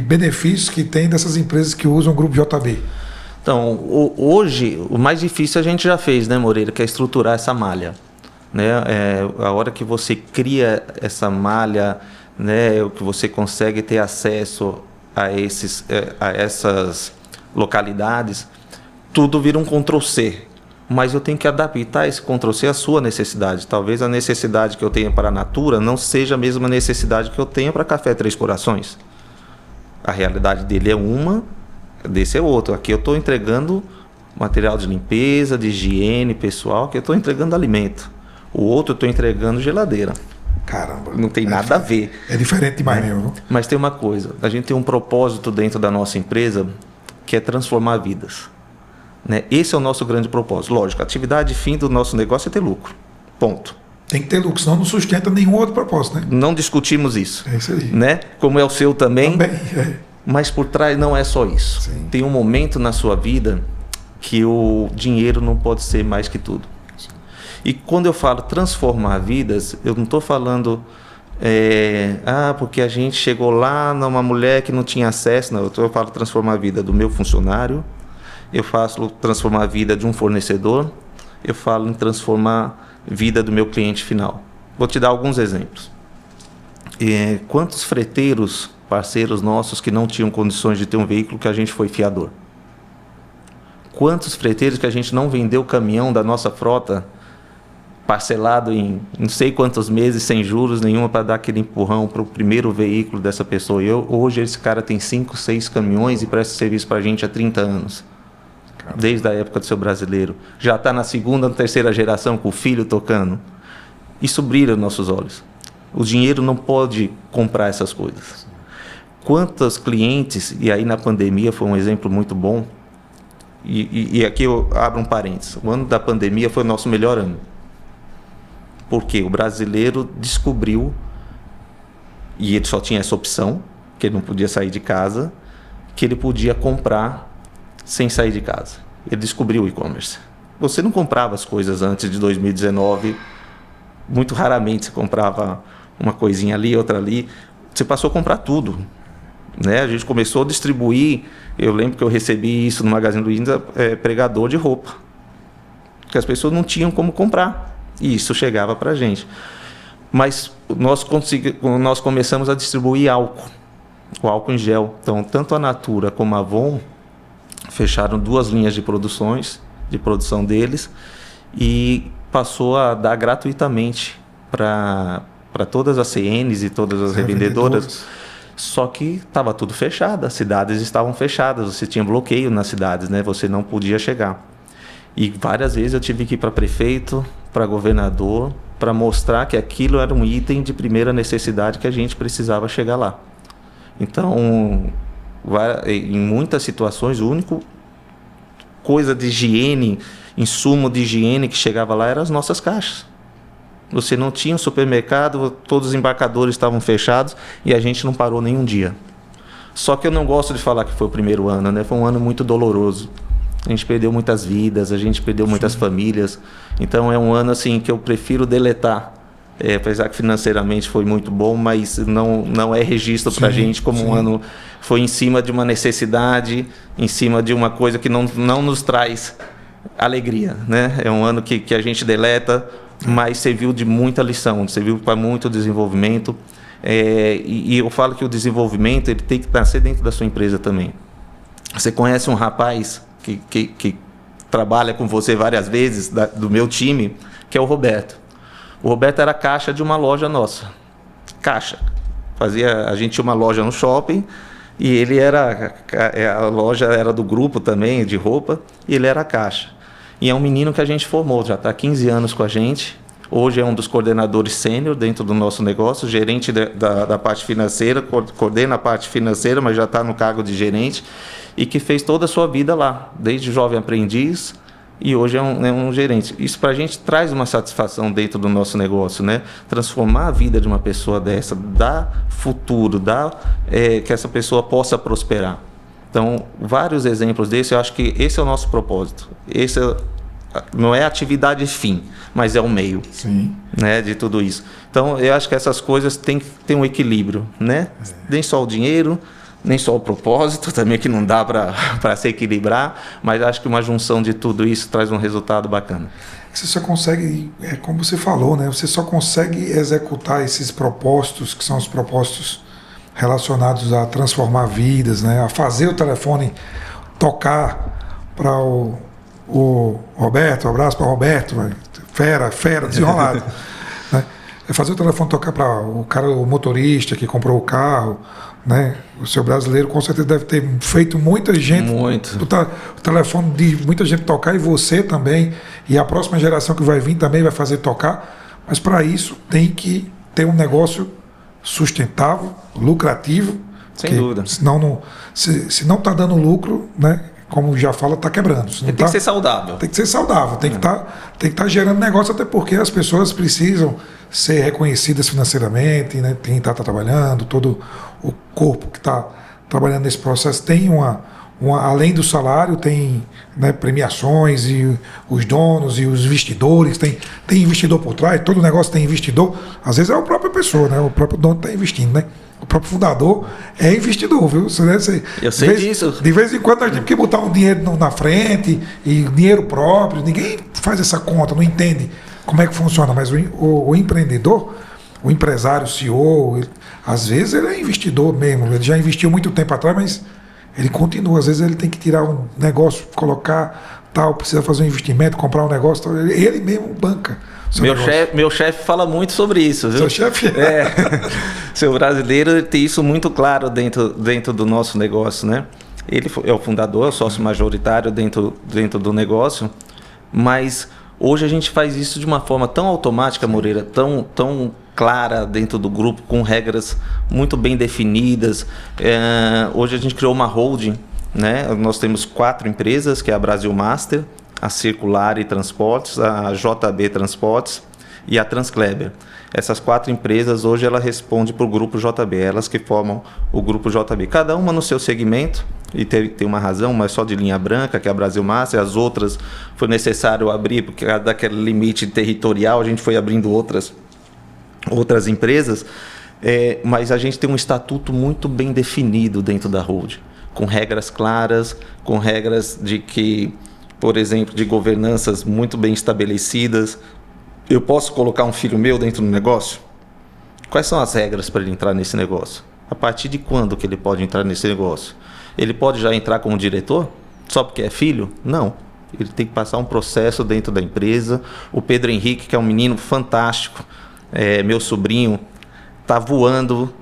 benefícios que tem dessas empresas que usam o Grupo JB? Então, hoje, o mais difícil a gente já fez, né, Moreira, que é estruturar essa malha, né? A hora que você cria essa malha, né, que você consegue ter acesso a essas localidades, tudo vira um Ctrl+C. Mas eu tenho que adaptar esse Ctrl+C à sua necessidade. Talvez a necessidade que eu tenha para a Natura não seja a mesma necessidade que eu tenho para Café Três Corações. A realidade dele é uma, desse é outro. Aqui eu estou entregando material de limpeza, de higiene pessoal, que eu estou entregando alimento. O outro eu estou entregando geladeira. Caramba. Não tem nada a ver. É diferente demais mesmo. Mas tem uma coisa, a gente tem um propósito dentro da nossa empresa que é transformar vidas, né? Esse é o nosso grande propósito. Lógico, a atividade fim do nosso negócio é ter lucro. Ponto. Tem que ter lucro, senão não sustenta nenhum outro propósito, né? Não discutimos isso. É isso aí. Né? Como é o seu também. Também, Mas por trás não é só isso. Sim. Tem um momento na sua vida que o dinheiro não pode ser mais que tudo. Sim. E quando eu falo transformar vidas, eu não estou falando porque a gente chegou lá numa mulher que não tinha acesso. Não, eu falo transformar a vida do meu funcionário, eu faço transformar a vida de um fornecedor, eu falo em transformar a vida do meu cliente final. Vou te dar alguns exemplos. Quantos freteiros, parceiros nossos, que não tinham condições de ter um veículo, que a gente foi fiador? Quantos freteiros que a gente não vendeu o caminhão da nossa frota parcelado em não sei quantos meses, sem juros nenhuma, para dar aquele empurrão para o primeiro veículo dessa pessoa? E hoje esse cara tem 5, 6 caminhões e presta serviço para a gente há 30 anos. Caramba. Desde a época do Seu Brasileiro. Já está na 2ª, 3ª geração com o filho tocando. Isso brilha nos nossos olhos. O dinheiro não pode comprar essas coisas. Quantos clientes, e aí na pandemia foi um exemplo muito bom, e aqui eu abro um parênteses, o ano da pandemia foi o nosso melhor ano. Porque o brasileiro descobriu, e ele só tinha essa opção, que ele não podia sair de casa, que ele podia comprar sem sair de casa. Ele descobriu o e-commerce. Você não comprava as coisas antes de 2019, muito raramente você comprava uma coisinha ali, outra ali. Você passou a comprar tudo, né? A gente começou a distribuir. Eu lembro que eu recebi isso no Magazine Luiza, pregador de roupa, que as pessoas não tinham como comprar, e isso chegava para a gente. Mas nós começamos a distribuir álcool, o álcool em gel. Então, tanto a Natura como a Avon fecharam 2 linhas de produção deles, e passou a dar gratuitamente para todas as CNs e todas as revendedoras. Só que estava tudo fechado, as cidades estavam fechadas, você tinha bloqueio nas cidades, né? Você não podia chegar. E várias vezes eu tive que ir para prefeito, para governador, para mostrar que aquilo era um item de primeira necessidade, que a gente precisava chegar lá. Então, em muitas situações, a única coisa de higiene, insumo de higiene que chegava lá eram as nossas caixas. Você não tinha um supermercado, todos os embarcadores estavam fechados, e a gente não parou nenhum dia. Só que eu não gosto de falar que foi o primeiro ano, né? Foi um ano muito doloroso. A gente perdeu muitas vidas, a gente perdeu muitas famílias. Então é um ano assim que eu prefiro deletar. Apesar que financeiramente foi muito bom, mas não é registro para a gente como um ano. Foi em cima de uma necessidade, em cima de uma coisa que não nos traz alegria, né? É um ano que a gente deleta, mas serviu de muita lição, serviu para muito desenvolvimento. E eu falo que o desenvolvimento ele tem que nascer dentro da sua empresa também. Você conhece um rapaz que trabalha com você várias vezes, do meu time, que é o Roberto. O Roberto era caixa de uma loja nossa. Caixa. A gente tinha uma loja no shopping e ele a loja era do grupo também, de roupa, e ele era caixa. E é um menino que a gente formou, já está há 15 anos com a gente. Hoje é um dos coordenadores sênior dentro do nosso negócio, gerente da parte financeira, coordena a parte financeira, mas já está no cargo de gerente, e que fez toda a sua vida lá, desde jovem aprendiz, e hoje é um gerente. Isso para a gente traz uma satisfação dentro do nosso negócio, né? Transformar a vida de uma pessoa dessa, dar futuro, que essa pessoa possa prosperar. Então, vários exemplos desse, eu acho que esse é o nosso propósito. Esse não é a atividade fim, mas é o meio. Sim. Né, de tudo isso. Então, eu acho que essas coisas têm que ter um equilíbrio, né? Nem só o dinheiro, nem só o propósito, também que não dá para se equilibrar, mas acho que uma junção de tudo isso traz um resultado bacana. Você só consegue, como você falou, né? Você só consegue executar esses propósitos, que são os propósitos relacionados a transformar vidas, né? A fazer o telefone tocar para o Roberto, um abraço para o Roberto, fera, desenrolado. Né? É fazer o telefone tocar para o motorista que comprou o carro, né? O seu brasileiro com certeza deve ter feito muita gente. Muito. O telefone de muita gente tocar, e você também, e a próxima geração que vai vir também vai fazer tocar, mas para isso tem que ter um negócio sustentável, lucrativo. Sem dúvida. Senão se não está dando lucro, né? Como já fala, está quebrando. Tem que ser saudável. Tem que ser saudável, tem que estar gerando negócio, até porque as pessoas precisam ser reconhecidas financeiramente, né? Quem está trabalhando, todo o corpo que está trabalhando nesse processo tem além do salário, tem, né, premiações, e os donos e os investidores, tem investidor por trás, todo negócio tem investidor. Às vezes é a própria pessoa, né? O próprio dono está investindo, né? O próprio fundador é investidor, viu? Eu sei disso. De vez em quando nós temos que botar um dinheiro na frente, e dinheiro próprio. Ninguém faz essa conta, não entende como é que funciona. Mas o empreendedor, o empresário, o CEO, às vezes ele é investidor mesmo. Ele já investiu muito tempo atrás, mas ele continua. Às vezes ele tem que tirar um negócio, colocar tal, precisa fazer um investimento, comprar um negócio tal. Ele mesmo banca. Meu chefe fala muito sobre isso, viu? Seu chefe? Seu brasileiro tem isso muito claro dentro do nosso negócio, né? Ele é o fundador, sócio majoritário dentro do negócio, mas hoje a gente faz isso de uma forma tão automática, Moreira, tão clara dentro do grupo, com regras muito bem definidas. Hoje a gente criou uma holding, né? Nós temos 4 empresas, que é a Brasil Master, a Circular e Transportes, a JB Transportes e a Transkleber. Essas 4 empresas hoje ela responde para o grupo JB, elas que formam o grupo JB, cada uma no seu segmento, e tem uma razão, mas só de linha branca, que é a Brasil Master. As outras foi necessário abrir, porque daquele limite territorial a gente foi abrindo outras empresas, mas a gente tem um estatuto muito bem definido dentro da holding, com regras claras, com regras por exemplo, de governanças muito bem estabelecidas. Eu posso colocar um filho meu dentro do negócio? Quais são as regras para ele entrar nesse negócio? A partir de quando que ele pode entrar nesse negócio? Ele pode já entrar como diretor? Só porque é filho? Não. Ele tem que passar um processo dentro da empresa. O Pedro Henrique, que é um menino fantástico, meu sobrinho, está voando.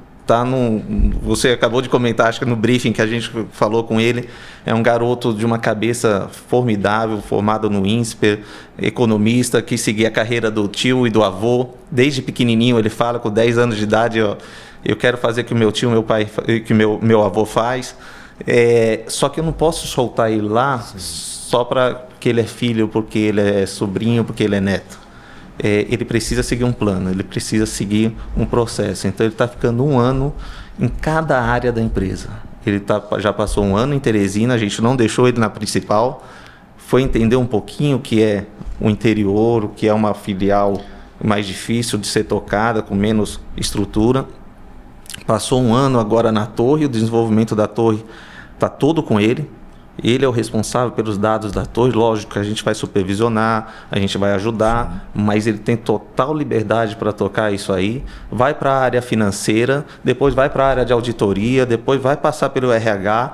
Você acabou de comentar, acho que no briefing que a gente falou com ele, é um garoto de uma cabeça formidável, formado no INSPER, economista, que seguia a carreira do tio e do avô. Desde pequenininho ele fala, com 10 anos de idade, eu quero fazer o que o meu tio, meu pai, que meu avô faz. Só que eu não posso soltar ele lá só porque ele é filho, porque ele é sobrinho, porque ele é neto. Ele precisa seguir um plano, ele precisa seguir um processo. Então ele está ficando 1 ano em cada área da empresa. já passou um ano em Teresina, a gente não deixou ele na principal, foi entender um pouquinho o que é o interior, o que é uma filial mais difícil de ser tocada, com menos estrutura. Passou um ano agora na torre, o desenvolvimento da torre está todo com ele. Ele é o responsável pelos dados da torre. Lógico que a gente vai supervisionar, a gente vai ajudar, mas ele tem total liberdade para tocar isso aí. Vai para a área financeira, depois vai para a área de auditoria, depois vai passar pelo RH.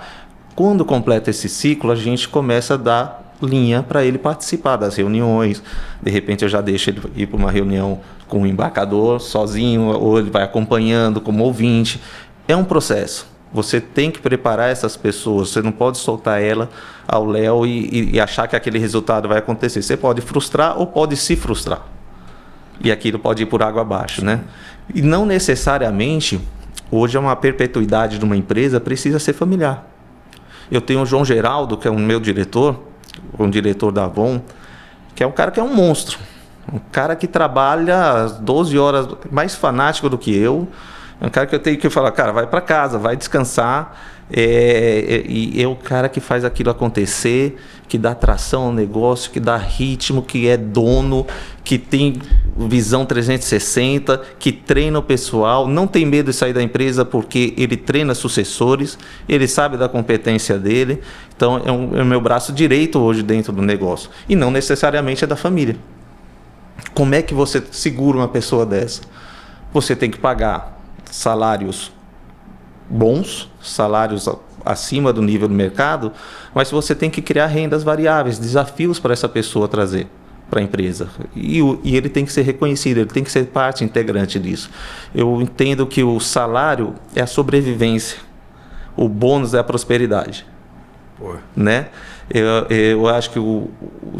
Quando completa esse ciclo, a gente começa a dar linha para ele participar das reuniões. De repente eu já deixo ele ir para uma reunião com o embarcador sozinho, ou ele vai acompanhando como ouvinte. É um processo. Você tem que preparar essas pessoas. Você não pode soltar ela ao léu e achar que aquele resultado vai acontecer. Você pode frustrar ou pode se frustrar. E aquilo pode ir por água abaixo, né? E não necessariamente, hoje é uma perpetuidade de uma empresa, precisa ser familiar. Eu tenho o João Geraldo, que é o meu diretor, um diretor da Avon, que é um cara que é um monstro. Um cara que trabalha às 12 horas, mais fanático do que eu. É um cara que eu tenho que falar, cara, vai para casa, vai descansar. E é o cara que faz aquilo acontecer, que dá tração ao negócio, que dá ritmo, que é dono, que tem visão 360, que treina o pessoal, não tem medo de sair da empresa porque ele treina sucessores, ele sabe da competência dele. Então é o meu braço direito hoje dentro do negócio. E não necessariamente é da família. Como é que você segura uma pessoa dessa? Você tem que pagar salários bons, salários acima do nível do mercado, mas você tem que criar rendas variáveis, desafios para essa pessoa trazer para a empresa. E ele tem que ser reconhecido, ele tem que ser parte integrante disso. Eu entendo que o salário é a sobrevivência, o bônus é a prosperidade. Né? Eu acho que o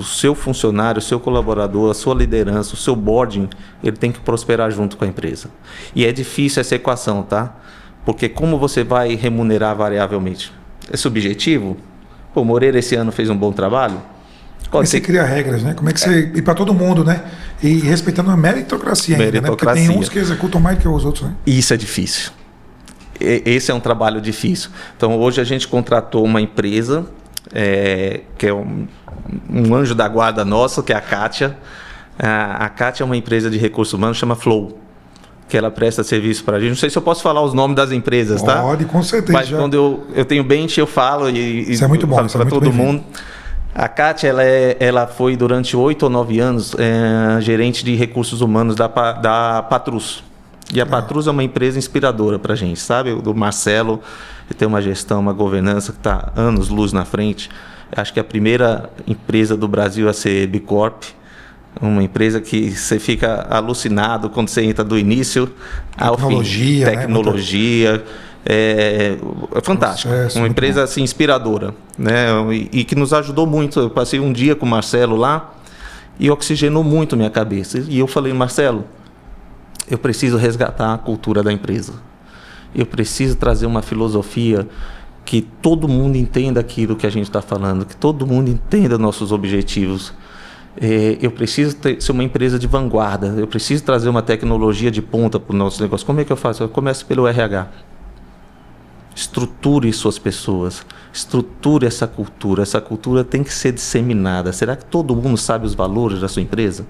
seu funcionário, o seu colaborador, a sua liderança, o seu boarding, ele tem que prosperar junto com a empresa. E é difícil essa equação, tá? Porque como você vai remunerar variavelmente? É subjetivo? Pô, Moreira esse ano fez um bom trabalho? Como é que você cria regras, né? Como é que você... E para todo mundo, né? E respeitando a meritocracia ainda, né? Porque tem uns que executam mais que os outros, né? Isso é difícil. Esse é um trabalho difícil. Então, hoje a gente contratou uma empresa, que é um anjo da guarda nosso, que é a Kátia. A Kátia é uma empresa de recursos humanos, chama Flow, que ela presta serviço para a gente. Não sei se eu posso falar os nomes das empresas, tá? Pode, com certeza. Mas quando eu tenho bench, eu falo isso é muito bom, para todo mundo. A Kátia, ela foi durante 8 ou 9 anos gerente de recursos humanos da Patrus. E a Patrus é uma empresa inspiradora para a gente, sabe? O do Marcelo, ele tem uma gestão, uma governança que está anos-luz na frente. Acho que é a primeira empresa do Brasil a ser B Corp. Uma empresa que você fica alucinado quando você entra do início ao fim. Tecnologia. Né? É fantástico. Uma empresa assim, inspiradora, né? E que nos ajudou muito. Eu passei um dia com o Marcelo lá e oxigenou muito minha cabeça. E eu falei, Marcelo, eu preciso resgatar a cultura da empresa. Eu preciso trazer uma filosofia que todo mundo entenda aquilo que a gente está falando, que todo mundo entenda nossos objetivos. Eu preciso ser uma empresa de vanguarda. Eu preciso trazer uma tecnologia de ponta para o nosso negócio. Como é que eu faço? Eu começo pelo RH. Estruture suas pessoas. Estruture essa cultura. Essa cultura tem que ser disseminada. Será que todo mundo sabe os valores da sua empresa?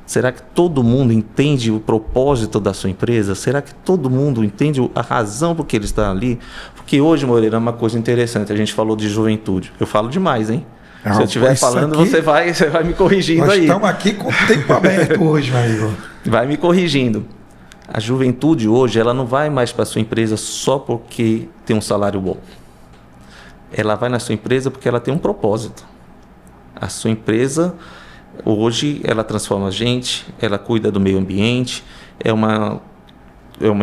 Será que todo mundo entende o propósito da sua empresa? Será que todo mundo entende a razão por que ele está ali? Porque hoje, Moreira, é uma coisa interessante. A gente falou de juventude. Eu falo demais, hein? Se eu estiver falando, aqui, você vai me corrigindo aí. Nós estamos aqui com o tempo aberto hoje, meu amigo. Vai me corrigindo. A juventude hoje, ela não vai mais para a sua empresa só porque tem um salário bom. Ela vai na sua empresa porque ela tem um propósito. A sua empresa... Hoje ela transforma a gente, ela cuida do meio ambiente, é uma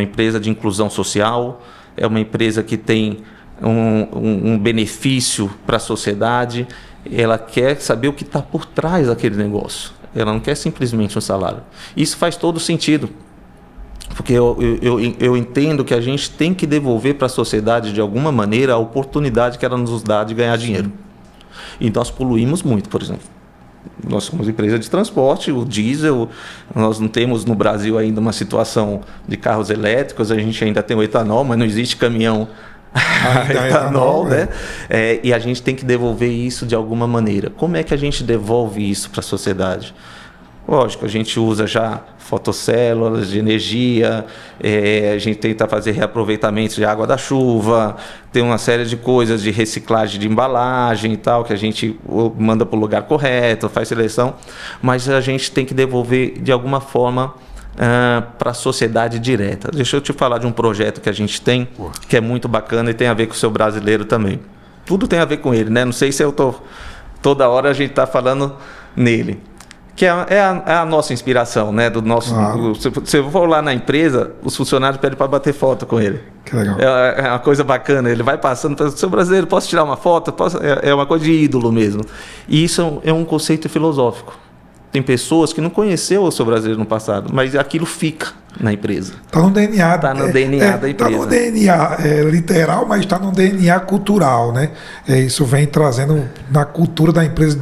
empresa de inclusão social, é uma empresa que tem um benefício para a sociedade, ela quer saber o que está por trás daquele negócio, ela não quer simplesmente um salário. Isso faz todo sentido, porque eu entendo que a gente tem que devolver para a sociedade de alguma maneira a oportunidade que ela nos dá de ganhar dinheiro. E nós poluímos muito, por exemplo. Nós somos empresa de transporte, o diesel, nós não temos no Brasil ainda uma situação de carros elétricos, a gente ainda tem o etanol, mas não existe caminhão etanol, né? E a gente tem que devolver isso de alguma maneira. Como é que a gente devolve isso para a sociedade? Lógico, a gente usa já fotocélulas de energia, a gente tenta fazer reaproveitamento de água da chuva, tem uma série de coisas de reciclagem de embalagem e tal, que a gente manda para o lugar correto, faz seleção, mas a gente tem que devolver de alguma forma para a sociedade direta. Deixa eu te falar de um projeto que a gente tem, que é muito bacana e tem a ver com o seu brasileiro também. Tudo tem a ver com ele, né? Não sei se eu tô toda hora a gente está falando nele. Que é a nossa inspiração, né? Do nosso. Se eu for lá na empresa, os funcionários pedem para bater foto com ele. Que legal. É uma coisa bacana. Ele vai passando, seu brasileiro, posso tirar uma foto? É uma coisa de ídolo mesmo. E isso é um conceito filosófico. Tem pessoas que não conheceu o seu brasileiro no passado, mas aquilo fica na empresa. Está no DNA. Está no DNA da empresa. Está no DNA literal, mas está no DNA cultural, né? Isso vem trazendo na cultura da empresa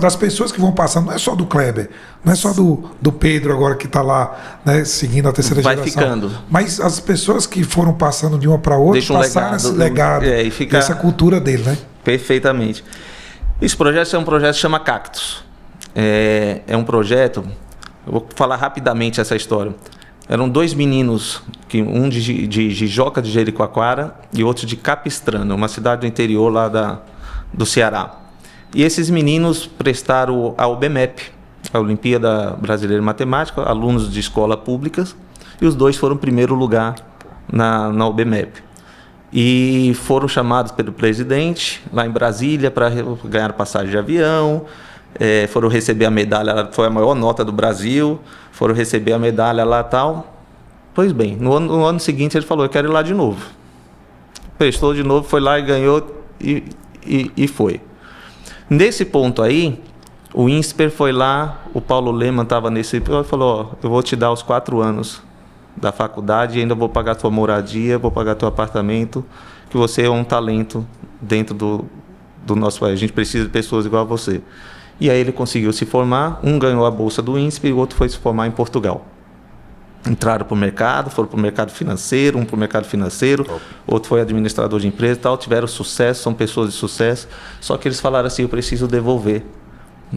das pessoas que vão passando. Não é só do Kleber, não é só do Pedro agora que está lá, né, seguindo a terceira geração. Vai ficando. Mas as pessoas que foram passando de uma para outra passaram esse legado, essa cultura dele, né? Perfeitamente. Esse projeto é um projeto que chama Cactus. É um projeto, eu vou falar rapidamente essa história. Eram dois meninos, um de Jijoca de Jericoacoara e outro de Capistrano, uma cidade do interior lá do Ceará. E esses meninos prestaram a OBMEP, a Olimpíada Brasileira de Matemática, alunos de escola públicas, e os dois foram primeiro lugar na OBMEP. E foram chamados pelo presidente lá em Brasília para ganhar passagem de avião. Foram receber a medalha, foi a maior nota do Brasil, foram receber a medalha lá e tal. Pois bem, no ano seguinte ele falou, eu quero ir lá de novo. Prestou de novo, foi lá e ganhou e foi. Nesse ponto aí, o INSPER foi lá, o Paulo Leman estava nesse, falou, eu vou te dar os 4 anos da faculdade e ainda vou pagar tua moradia, vou pagar teu apartamento, que você é um talento dentro do nosso país, a gente precisa de pessoas igual a você. E aí ele conseguiu se formar, um ganhou a bolsa do INSPER e o outro foi se formar em Portugal. Entraram para o mercado, foram para o mercado financeiro, um para o mercado financeiro, outro foi administrador de empresa e tal, tiveram sucesso, são pessoas de sucesso, só que eles falaram assim, eu preciso devolver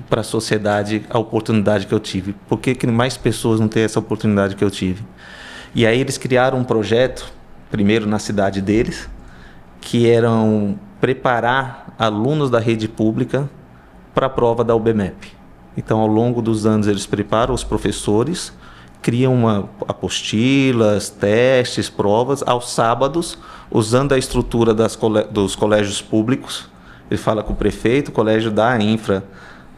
para a sociedade a oportunidade que eu tive. Por que mais pessoas não têm essa oportunidade que eu tive? E aí eles criaram um projeto, primeiro na cidade deles, que eram preparar alunos da rede pública para a prova da OBMEP. Então, ao longo dos anos, eles preparam os professores, criam apostilas, testes, provas, aos sábados, usando a estrutura dos colégios públicos. Ele fala com o prefeito, o colégio dá a infra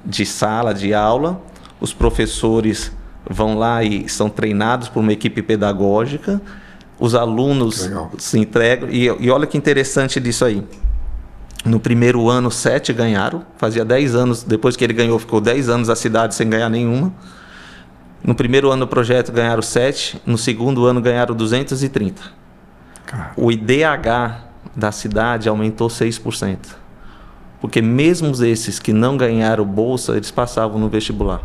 de sala, de aula, os professores vão lá e são treinados por uma equipe pedagógica, os alunos se entregam, e olha que interessante disso aí. No primeiro ano, 7 ganharam. Fazia 10 anos, depois que ele ganhou, ficou 10 anos a cidade sem ganhar nenhuma. No primeiro ano do projeto ganharam 7, no segundo ano ganharam 230. O IDH da cidade aumentou 6%. Porque mesmo esses que não ganharam bolsa, eles passavam no vestibular.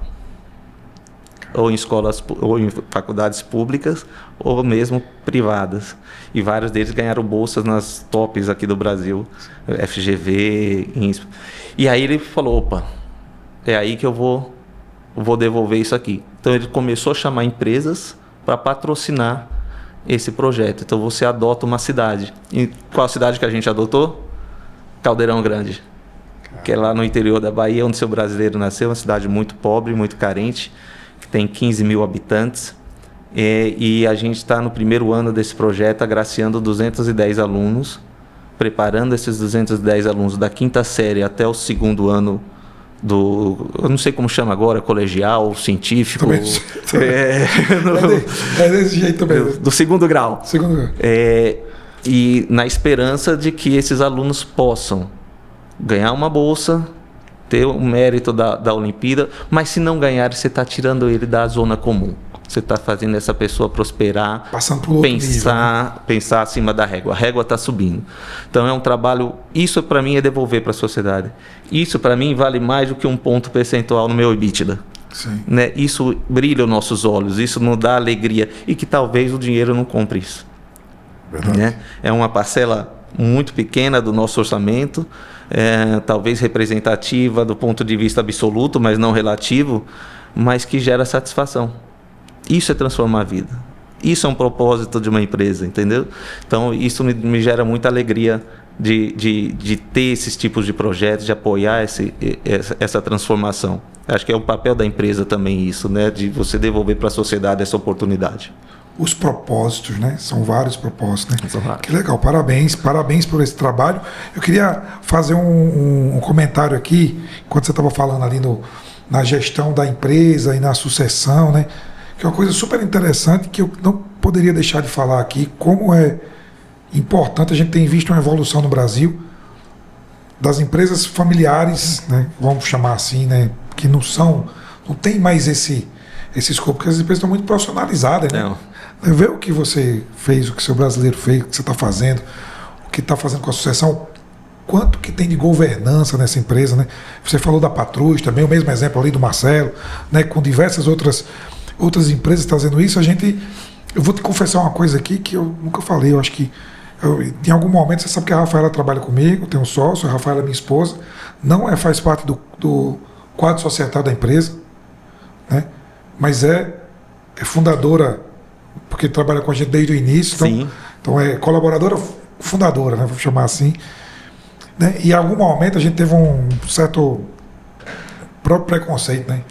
Ou em escolas, ou em faculdades públicas, ou mesmo privadas. E vários deles ganharam bolsas nas tops aqui do Brasil, FGV, INSPER. E aí ele falou, opa, é aí que eu vou devolver isso aqui. Então ele começou a chamar empresas para patrocinar esse projeto. Então você adota uma cidade. E qual cidade que a gente adotou? Caldeirão Grande. Que é lá no interior da Bahia, onde seu brasileiro nasceu, uma cidade muito pobre, muito carente, que tem 15 mil habitantes. E a gente está no primeiro ano desse projeto, agraciando 210 alunos, preparando esses 210 alunos da 5ª série até o segundo ano eu não sei como chama agora, colegial, científico. É desse jeito mesmo. Do segundo grau. Segundo grau. E na esperança de que esses alunos possam ganhar uma bolsa, ter o mérito da Olimpíada, mas se não ganhar, você está tirando ele da zona comum. Você está fazendo essa pessoa prosperar, passando por outro nível, né? Pensar acima da régua. A régua está subindo. Então é um trabalho, isso para mim é devolver para a sociedade. Isso para mim vale mais do que um ponto percentual no meu EBITDA. Sim. Né? Isso brilha os nossos olhos, isso nos dá alegria. E que talvez o dinheiro não compre isso. Né? É uma parcela muito pequena do nosso orçamento, talvez representativa do ponto de vista absoluto, mas não relativo, mas que gera satisfação. Isso é transformar a vida. Isso é um propósito de uma empresa, entendeu? Então, isso me gera muita alegria de ter esses tipos de projetos, de apoiar essa transformação. Acho que é o papel da empresa também isso, né? De você devolver para a sociedade essa oportunidade. Os propósitos, né? São vários propósitos, né? São vários. Que legal, parabéns por esse trabalho. Eu queria fazer um comentário aqui, enquanto você estava falando ali na gestão da empresa e na sucessão, né? Que é uma coisa super interessante que eu não poderia deixar de falar aqui, como é importante. A gente tem visto uma evolução no Brasil das empresas familiares, né? Vamos chamar assim, né? Que não tem mais esse escopo, porque as empresas estão muito profissionalizadas, né? Ver o que você fez, o que o seu brasileiro fez, o que você está fazendo, o que está fazendo com a sucessão, quanto que tem de governança nessa empresa, né? Você falou da Patrus também, o mesmo exemplo ali do Marcelo, né? Com diversas outras empresas trazendo isso. Eu vou te confessar uma coisa aqui que eu nunca falei. Eu acho que em algum momento, você sabe que a Rafaela trabalha comigo, tem um sócio, a Rafaela é minha esposa, não faz parte do quadro societário da empresa, né? Mas é fundadora, porque trabalha com a gente desde o início. Então é colaboradora fundadora, né? Vou chamar assim, né? E em algum momento a gente teve um certo próprio preconceito, né?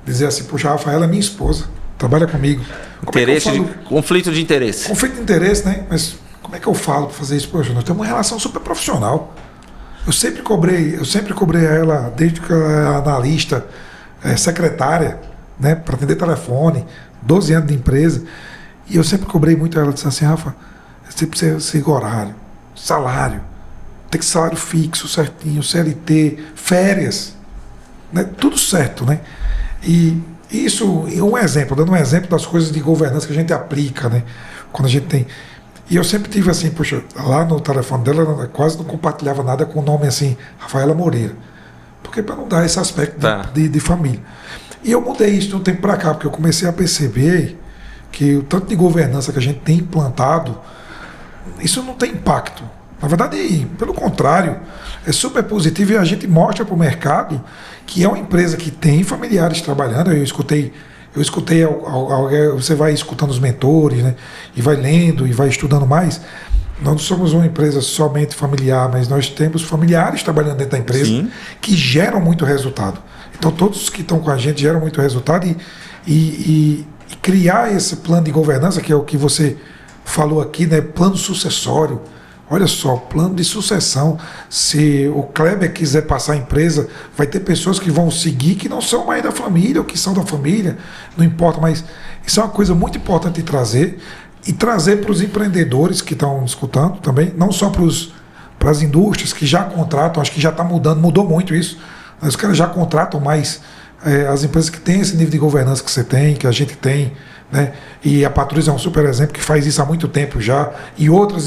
Dizer assim, poxa, a Rafaela é minha esposa, trabalha comigo. Conflito de interesse. Conflito de interesse, né? Mas como é que eu falo para fazer isso? Poxa, nós temos uma relação super profissional. Eu sempre cobrei a ela, desde que ela era analista, secretária, né? Para atender telefone, 12 anos de empresa. E eu sempre cobrei muito a ela, disse assim, Rafa, você precisa seguir horário, salário, tem que ser salário fixo, certinho, CLT, férias, né? Tudo certo, né? E isso é dando um exemplo das coisas de governança que a gente aplica, né? Quando a gente tem. E eu sempre tive assim, poxa, lá no telefone dela, ela quase não compartilhava nada com o nome assim, Rafaela Moreira. Porque para não dar esse aspecto de família. E eu mudei isso de um tempo para cá, porque eu comecei a perceber que o tanto de governança que a gente tem implantado, isso não tem impacto. Na verdade, pelo contrário, é super positivo e a gente mostra para o mercado que é uma empresa que tem familiares trabalhando. Eu escutei, você vai escutando os mentores, né? E vai lendo e vai estudando mais. Nós não somos uma empresa somente familiar, mas nós temos familiares trabalhando dentro da empresa. Sim. Que geram muito resultado. Então todos que estão com a gente geram muito resultado e criar esse plano de governança, que é o que você falou aqui, né? Plano sucessório. Olha só, plano de sucessão. Se o Kleber quiser passar a empresa, vai ter pessoas que vão seguir que não são mais da família ou que são da família, não importa, mas isso é uma coisa muito importante de trazer e trazer para os empreendedores que estão escutando também, não só para as indústrias que já contratam, acho que já está mudando, mudou muito isso, mas os caras já contratam mais as empresas que têm esse nível de governança que você tem, que a gente tem, né? E a Patrus é um super exemplo que faz isso há muito tempo já, e outras,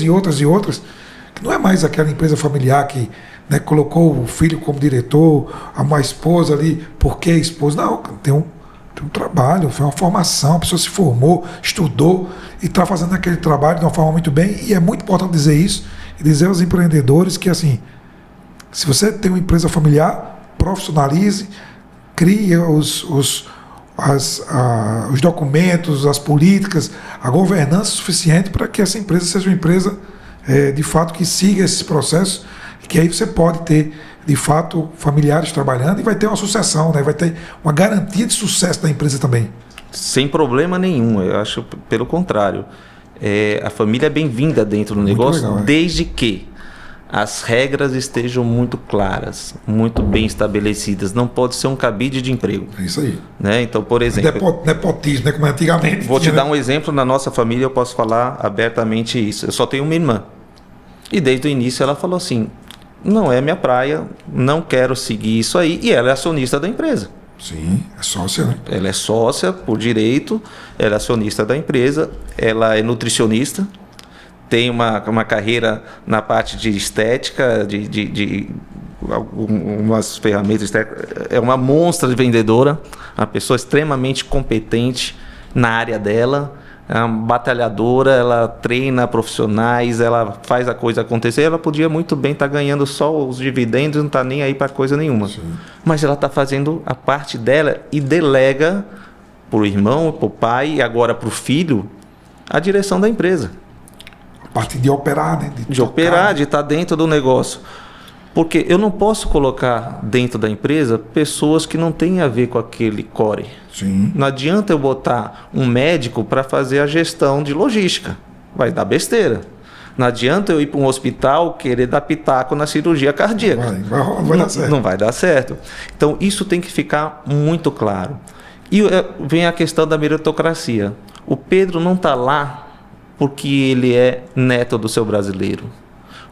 que não é mais aquela empresa familiar que, né, colocou o filho como diretor, a esposa ali, porque a esposa, não, tem um trabalho, foi uma formação, a pessoa se formou, estudou e está fazendo aquele trabalho de uma forma muito bem, e é muito importante dizer isso, e dizer aos empreendedores que assim, se você tem uma empresa familiar, profissionalize, crie os documentos, as políticas, a governança suficiente para que essa empresa seja uma empresa de fato que siga esse processo, que aí você pode ter de fato familiares trabalhando e vai ter uma sucessão, né? Vai ter uma garantia de sucesso da empresa também. Sem problema nenhum, eu acho pelo contrário. A família é bem-vinda dentro do negócio, legal, desde que as regras estejam muito claras, muito bem estabelecidas. Não pode ser um cabide de emprego. É isso aí. Né? Então, por exemplo... Nepotismo, né? Como antigamente. Vou te dar um exemplo. Na nossa família eu posso falar abertamente isso. Eu só tenho uma irmã. E desde o início ela falou assim, não é minha praia, não quero seguir isso aí. E ela é acionista da empresa. Sim, é sócia, né? Ela é sócia por direito, ela é acionista da empresa, ela é nutricionista, tem uma carreira na parte de estética, de algumas ferramentas estéticas. É uma monstra de vendedora, uma pessoa extremamente competente na área dela, é uma batalhadora, ela treina profissionais, ela faz a coisa acontecer. Ela podia muito bem estar ganhando só os dividendos, não está nem aí para coisa nenhuma. Sim. Mas ela está fazendo a parte dela e delega para o irmão, para o pai e agora para o filho a direção da empresa. A parte de operar, né? De operar, de estar dentro do negócio. Porque eu não posso colocar dentro da empresa pessoas que não têm a ver com aquele core. Sim. Não adianta eu botar um médico para fazer a gestão de logística. Vai dar besteira. Não adianta eu ir para um hospital querer dar pitaco na cirurgia cardíaca. Não vai dar certo. Não vai dar certo. Então, isso tem que ficar muito claro. E vem a questão da meritocracia. O Pedro não está lá porque ele é neto do seu brasileiro.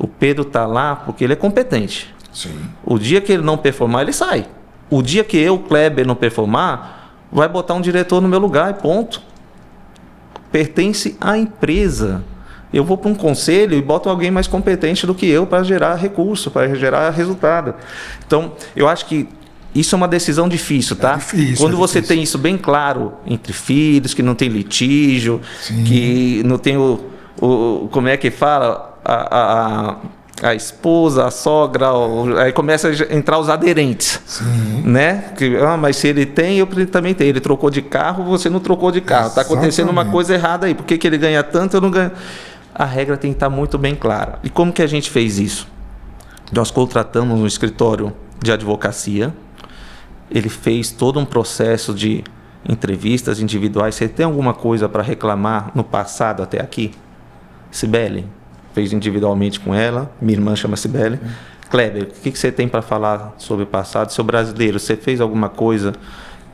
O Pedro está lá porque ele é competente. Sim. O dia que ele não performar, ele sai. O dia que eu, Kleber, não performar, vai botar um diretor no meu lugar e ponto. Pertence à empresa. Eu vou para um conselho e boto alguém mais competente do que eu para gerar recurso, para gerar resultado. Então, eu acho que isso é uma decisão difícil, tá? Quando você tem isso bem claro entre filhos, que não tem litígio, sim, que não tem como é que fala? A esposa, a sogra, aí começa a entrar os aderentes. Sim. Né? Mas se ele tem, eu também tenho. Ele trocou de carro, você não trocou de carro. Está acontecendo uma coisa errada aí. Por que ele ganha tanto, eu não ganho? A regra tem que estar muito bem clara. E como que a gente fez isso? Nós contratamos um escritório de advocacia. Ele fez todo um processo de entrevistas individuais. Você tem alguma coisa para reclamar no passado até aqui? Sibeli? Fez individualmente com ela, minha irmã chama Sibeli. Kleber, o que você tem para falar sobre o passado? Seu brasileiro, você fez alguma coisa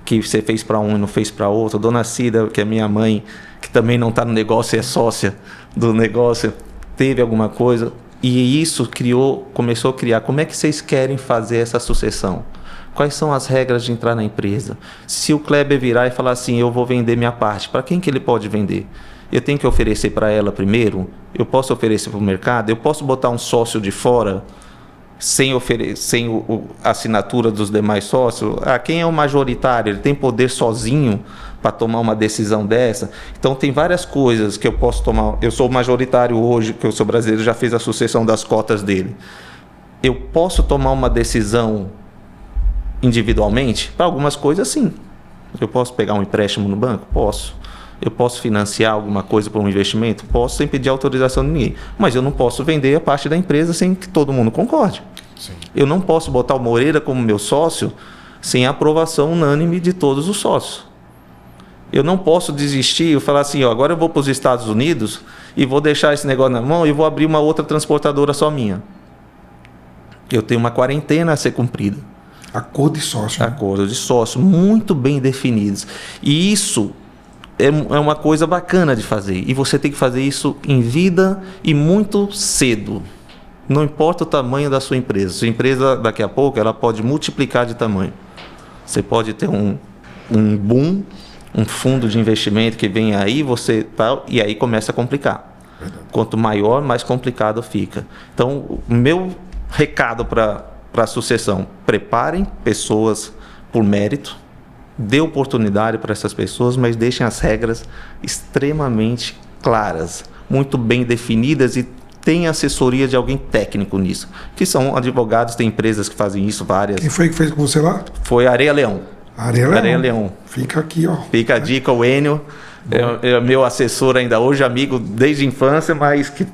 que você fez para um e não fez para outro? Dona Cida, que é minha mãe, que também não está no negócio e é sócia do negócio, teve alguma coisa? E isso começou a criar. Como é que vocês querem fazer essa sucessão? Quais são as regras de entrar na empresa? Se o Kleber virar e falar assim, eu vou vender minha parte, para quem que ele pode vender? Eu tenho que oferecer para ela primeiro? Eu posso oferecer para o mercado? Eu posso botar um sócio de fora sem a assinatura dos demais sócios? Quem é o majoritário? Ele tem poder sozinho para tomar uma decisão dessa? Então, tem várias coisas que eu posso tomar. Eu sou majoritário hoje, que eu sou brasileiro, já fiz a sucessão das cotas dele. Eu posso tomar uma decisão individualmente? Para algumas coisas, sim. Eu posso pegar um empréstimo no banco? Posso. Eu posso financiar alguma coisa para um investimento? Posso, sem pedir autorização de ninguém. Mas eu não posso vender a parte da empresa sem que todo mundo concorde. Sim. Eu não posso botar o Moreira como meu sócio sem a aprovação unânime de todos os sócios. Eu não posso desistir e falar assim, agora eu vou para os Estados Unidos e vou deixar esse negócio na mão e vou abrir uma outra transportadora só minha. Eu tenho uma quarentena a ser cumprida. Acordo de sócio. Né? Acordo de sócio, muito bem definidos. E isso é uma coisa bacana de fazer. E você tem que fazer isso em vida e muito cedo. Não importa o tamanho da sua empresa. Sua empresa, daqui a pouco, ela pode multiplicar de tamanho. Você pode ter um boom, um fundo de investimento que vem aí, e aí começa a complicar. Verdade. Quanto maior, mais complicado fica. Então, o meu recado para a sucessão: preparem pessoas por mérito, dê oportunidade para essas pessoas, mas deixem as regras extremamente claras, muito bem definidas, e tem assessoria de alguém técnico nisso, que são advogados, tem empresas que fazem isso, várias. Quem foi que fez com você lá? Foi a Areia Leão. Areia Leão. Fica aqui, ó. Fica a dica, o Enio, é meu assessor ainda hoje, amigo desde a infância, mas que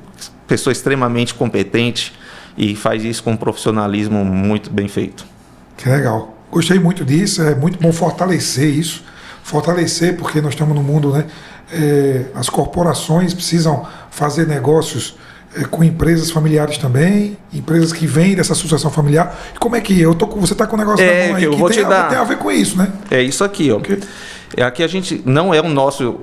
pessoa extremamente competente e faz isso com um profissionalismo muito bem feito. Que legal. Gostei muito disso, é muito bom fortalecer isso. Fortalecer, porque nós estamos no mundo, né? As corporações precisam fazer negócios com empresas familiares também, empresas que vêm dessa sucessão familiar. E como é que você está com o negócio na mão aí que tem a ver com isso, né? É isso aqui, ó. Okay. Aqui a gente não é o nosso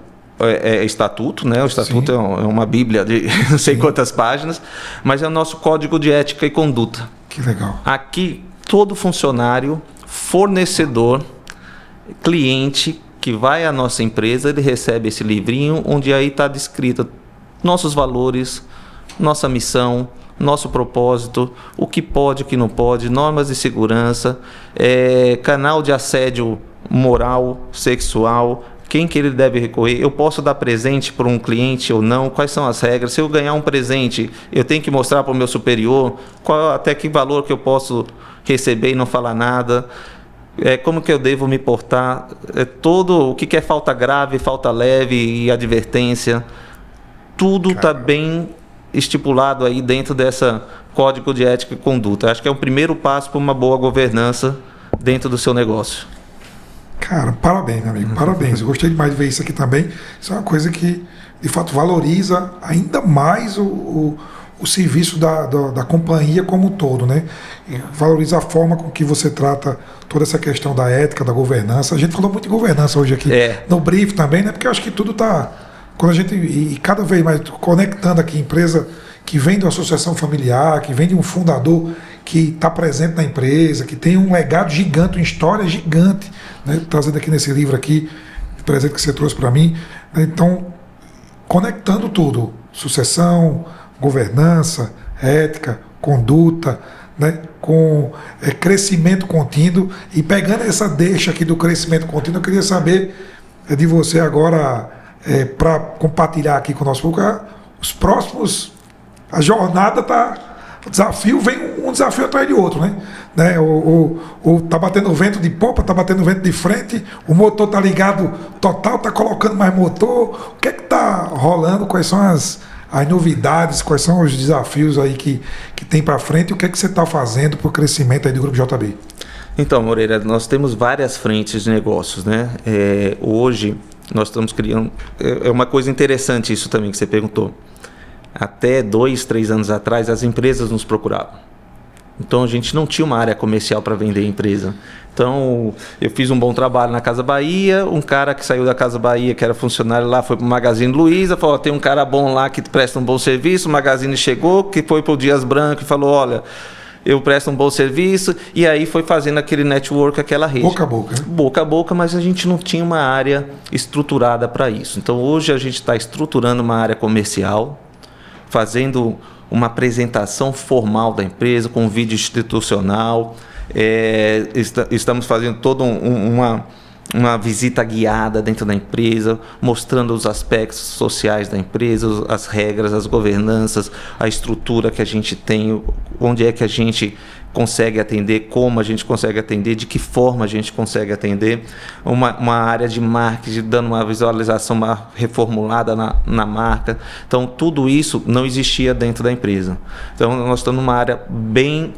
estatuto, né? O estatuto é uma bíblia de não sei quantas páginas, mas é o nosso código de ética e conduta. Que legal. Aqui, todo funcionário, fornecedor, cliente que vai à nossa empresa, ele recebe esse livrinho onde aí está descrito nossos valores, nossa missão, nosso propósito, o que pode, o que não pode, normas de segurança, canal de assédio moral, sexual, quem que ele deve recorrer, eu posso dar presente para um cliente ou não, quais são as regras, se eu ganhar um presente, eu tenho que mostrar para o meu superior até que valor que eu posso receber e não falar nada, como que eu devo me portar, todo o que é falta grave, falta leve e advertência, tudo está bem estipulado aí dentro dessa Código de Ética e Conduta. Acho que é o primeiro passo para uma boa governança dentro do seu negócio. Cara, parabéns, meu amigo, parabéns. Eu gostei demais de ver isso aqui também. Isso é uma coisa que, de fato, valoriza ainda mais o serviço da companhia como um todo, né? E valoriza a forma com que você trata toda essa questão da ética, da governança. A gente falou muito de governança hoje aqui no brief também, né? Porque eu acho que tudo está... Quando a gente, e cada vez mais conectando aqui empresa que vem de uma associação familiar, que vem de um fundador que está presente na empresa, que tem um legado gigante, uma história gigante, né? Trazendo aqui nesse livro aqui, o presente que você trouxe para mim. Então, conectando tudo, sucessão, governança, ética, conduta, né? Com crescimento contínuo, e pegando essa deixa aqui do crescimento contínuo, eu queria saber de você agora, para compartilhar aqui com o nosso público, os próximos, a jornada está... O desafio vem um desafio atrás de outro, né? Tá batendo vento de popa, tá batendo vento de frente, o motor tá ligado total, tá colocando mais motor. O que é que tá rolando? Quais são as novidades? Quais são os desafios aí que tem para frente? E o que é que você está fazendo para o crescimento aí do Grupo JB? Então, Moreira, nós temos várias frentes de negócios, né? Hoje nós estamos criando... É uma coisa interessante isso também que você perguntou. Até 2, 3 anos atrás, as empresas nos procuravam. Então, a gente não tinha uma área comercial para vender a empresa. Então, eu fiz um bom trabalho na Casa Bahia, um cara que saiu da Casa Bahia, que era funcionário lá, foi para o Magazine Luiza, falou, tem um cara bom lá que presta um bom serviço, o Magazine chegou, que foi para o Dias Branco e falou, olha, eu presto um bom serviço, e aí foi fazendo aquele network, aquela rede. Boca a boca. Né? Boca a boca, mas a gente não tinha uma área estruturada para isso. Então, hoje a gente está estruturando uma área comercial, fazendo uma apresentação formal da empresa, com um vídeo institucional. Estamos fazendo toda uma visita guiada dentro da empresa, mostrando os aspectos sociais da empresa, as regras, as governanças, a estrutura que a gente tem, onde é que a gente consegue atender, como a gente consegue atender, de que forma a gente consegue atender, uma área de marketing dando uma visualização reformulada na marca. Então, tudo isso não existia dentro da empresa. Então, nós estamos numa área bem...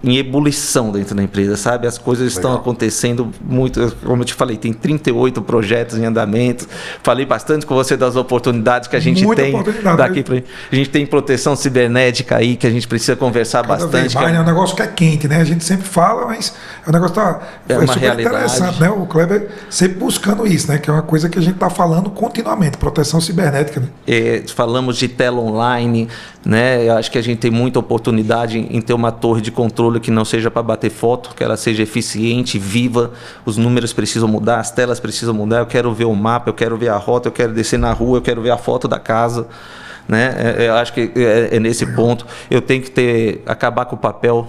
em ebulição dentro da empresa, sabe? As coisas estão acontecendo muito, como eu te falei, tem 38 projetos em andamento. Falei bastante com você das oportunidades que a gente tem daqui para... A gente tem proteção cibernética aí, que a gente precisa conversar bastante. É um negócio que é quente, né? A gente sempre fala, mas o negócio é uma super realidade. Interessante, né? O Kleber sempre buscando isso, né? Que é uma coisa que a gente está falando continuamente, proteção cibernética. Né? Falamos de tela online, né? Eu acho que a gente tem muita oportunidade em ter uma torre de controle que não seja para bater foto, que ela seja eficiente, viva, os números precisam mudar, as telas precisam mudar, eu quero ver o mapa, eu quero ver a rota, eu quero descer na rua, eu quero ver a foto da casa, né? Eu acho que é nesse ponto. Eu tenho que acabar com o papel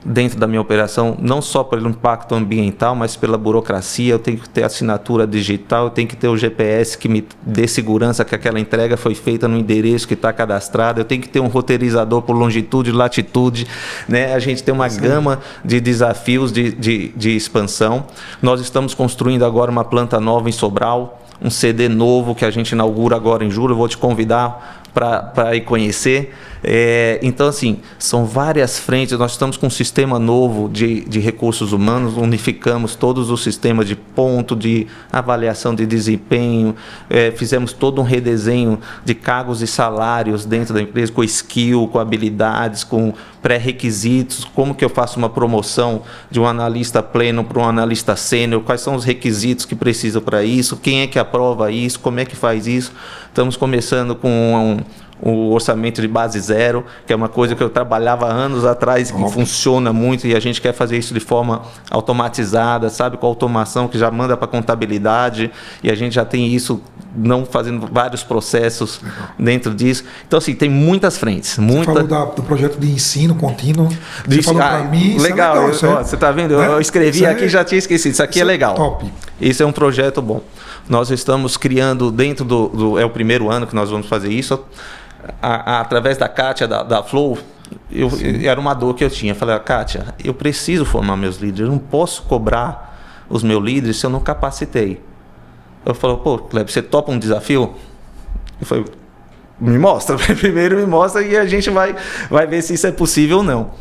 dentro da minha operação, não só pelo impacto ambiental, mas pela burocracia. Eu tenho que ter assinatura digital, eu tenho que ter o GPS que me dê segurança que aquela entrega foi feita no endereço que está cadastrado, eu tenho que ter um roteirizador por longitude e latitude, né? A gente tem uma gama de desafios de expansão. Nós estamos construindo agora uma planta nova em Sobral, um CD novo que a gente inaugura agora em julho, eu vou te convidar para ir conhecer. Então, assim, são várias frentes. Nós estamos com um sistema novo de recursos humanos, unificamos todos os sistemas de ponto, de avaliação de desempenho, fizemos todo um redesenho de cargos e salários dentro da empresa, com skill, com habilidades, com pré-requisitos, como que eu faço uma promoção de um analista pleno para um analista sênior, quais são os requisitos que precisam para isso, quem é que aprova isso, como é que faz isso. Estamos começando com o orçamento de base zero, que é uma coisa que eu trabalhava anos atrás, que funciona muito, e a gente quer fazer isso de forma automatizada, sabe, com automação que já manda para a contabilidade, e a gente já tem isso, não fazendo vários processos dentro disso. Então, assim, tem muitas frentes. Você falou do projeto de ensino contínuo, você falou para mim, legal, você está vendo? Né? Eu escrevi aqui e já tinha esquecido, isso aqui é legal. Top. Esse é um projeto bom. Nós estamos criando dentro é o primeiro ano que nós vamos fazer isso, através da Kátia, da Flow. Era uma dor que eu tinha. Eu falei, Kátia, eu preciso formar meus líderes, eu não posso cobrar os meus líderes se eu não capacitei. Eu falei, pô, Kleber, você topa um desafio? Eu falei, me mostra, primeiro me mostra e a gente vai ver se isso é possível ou não.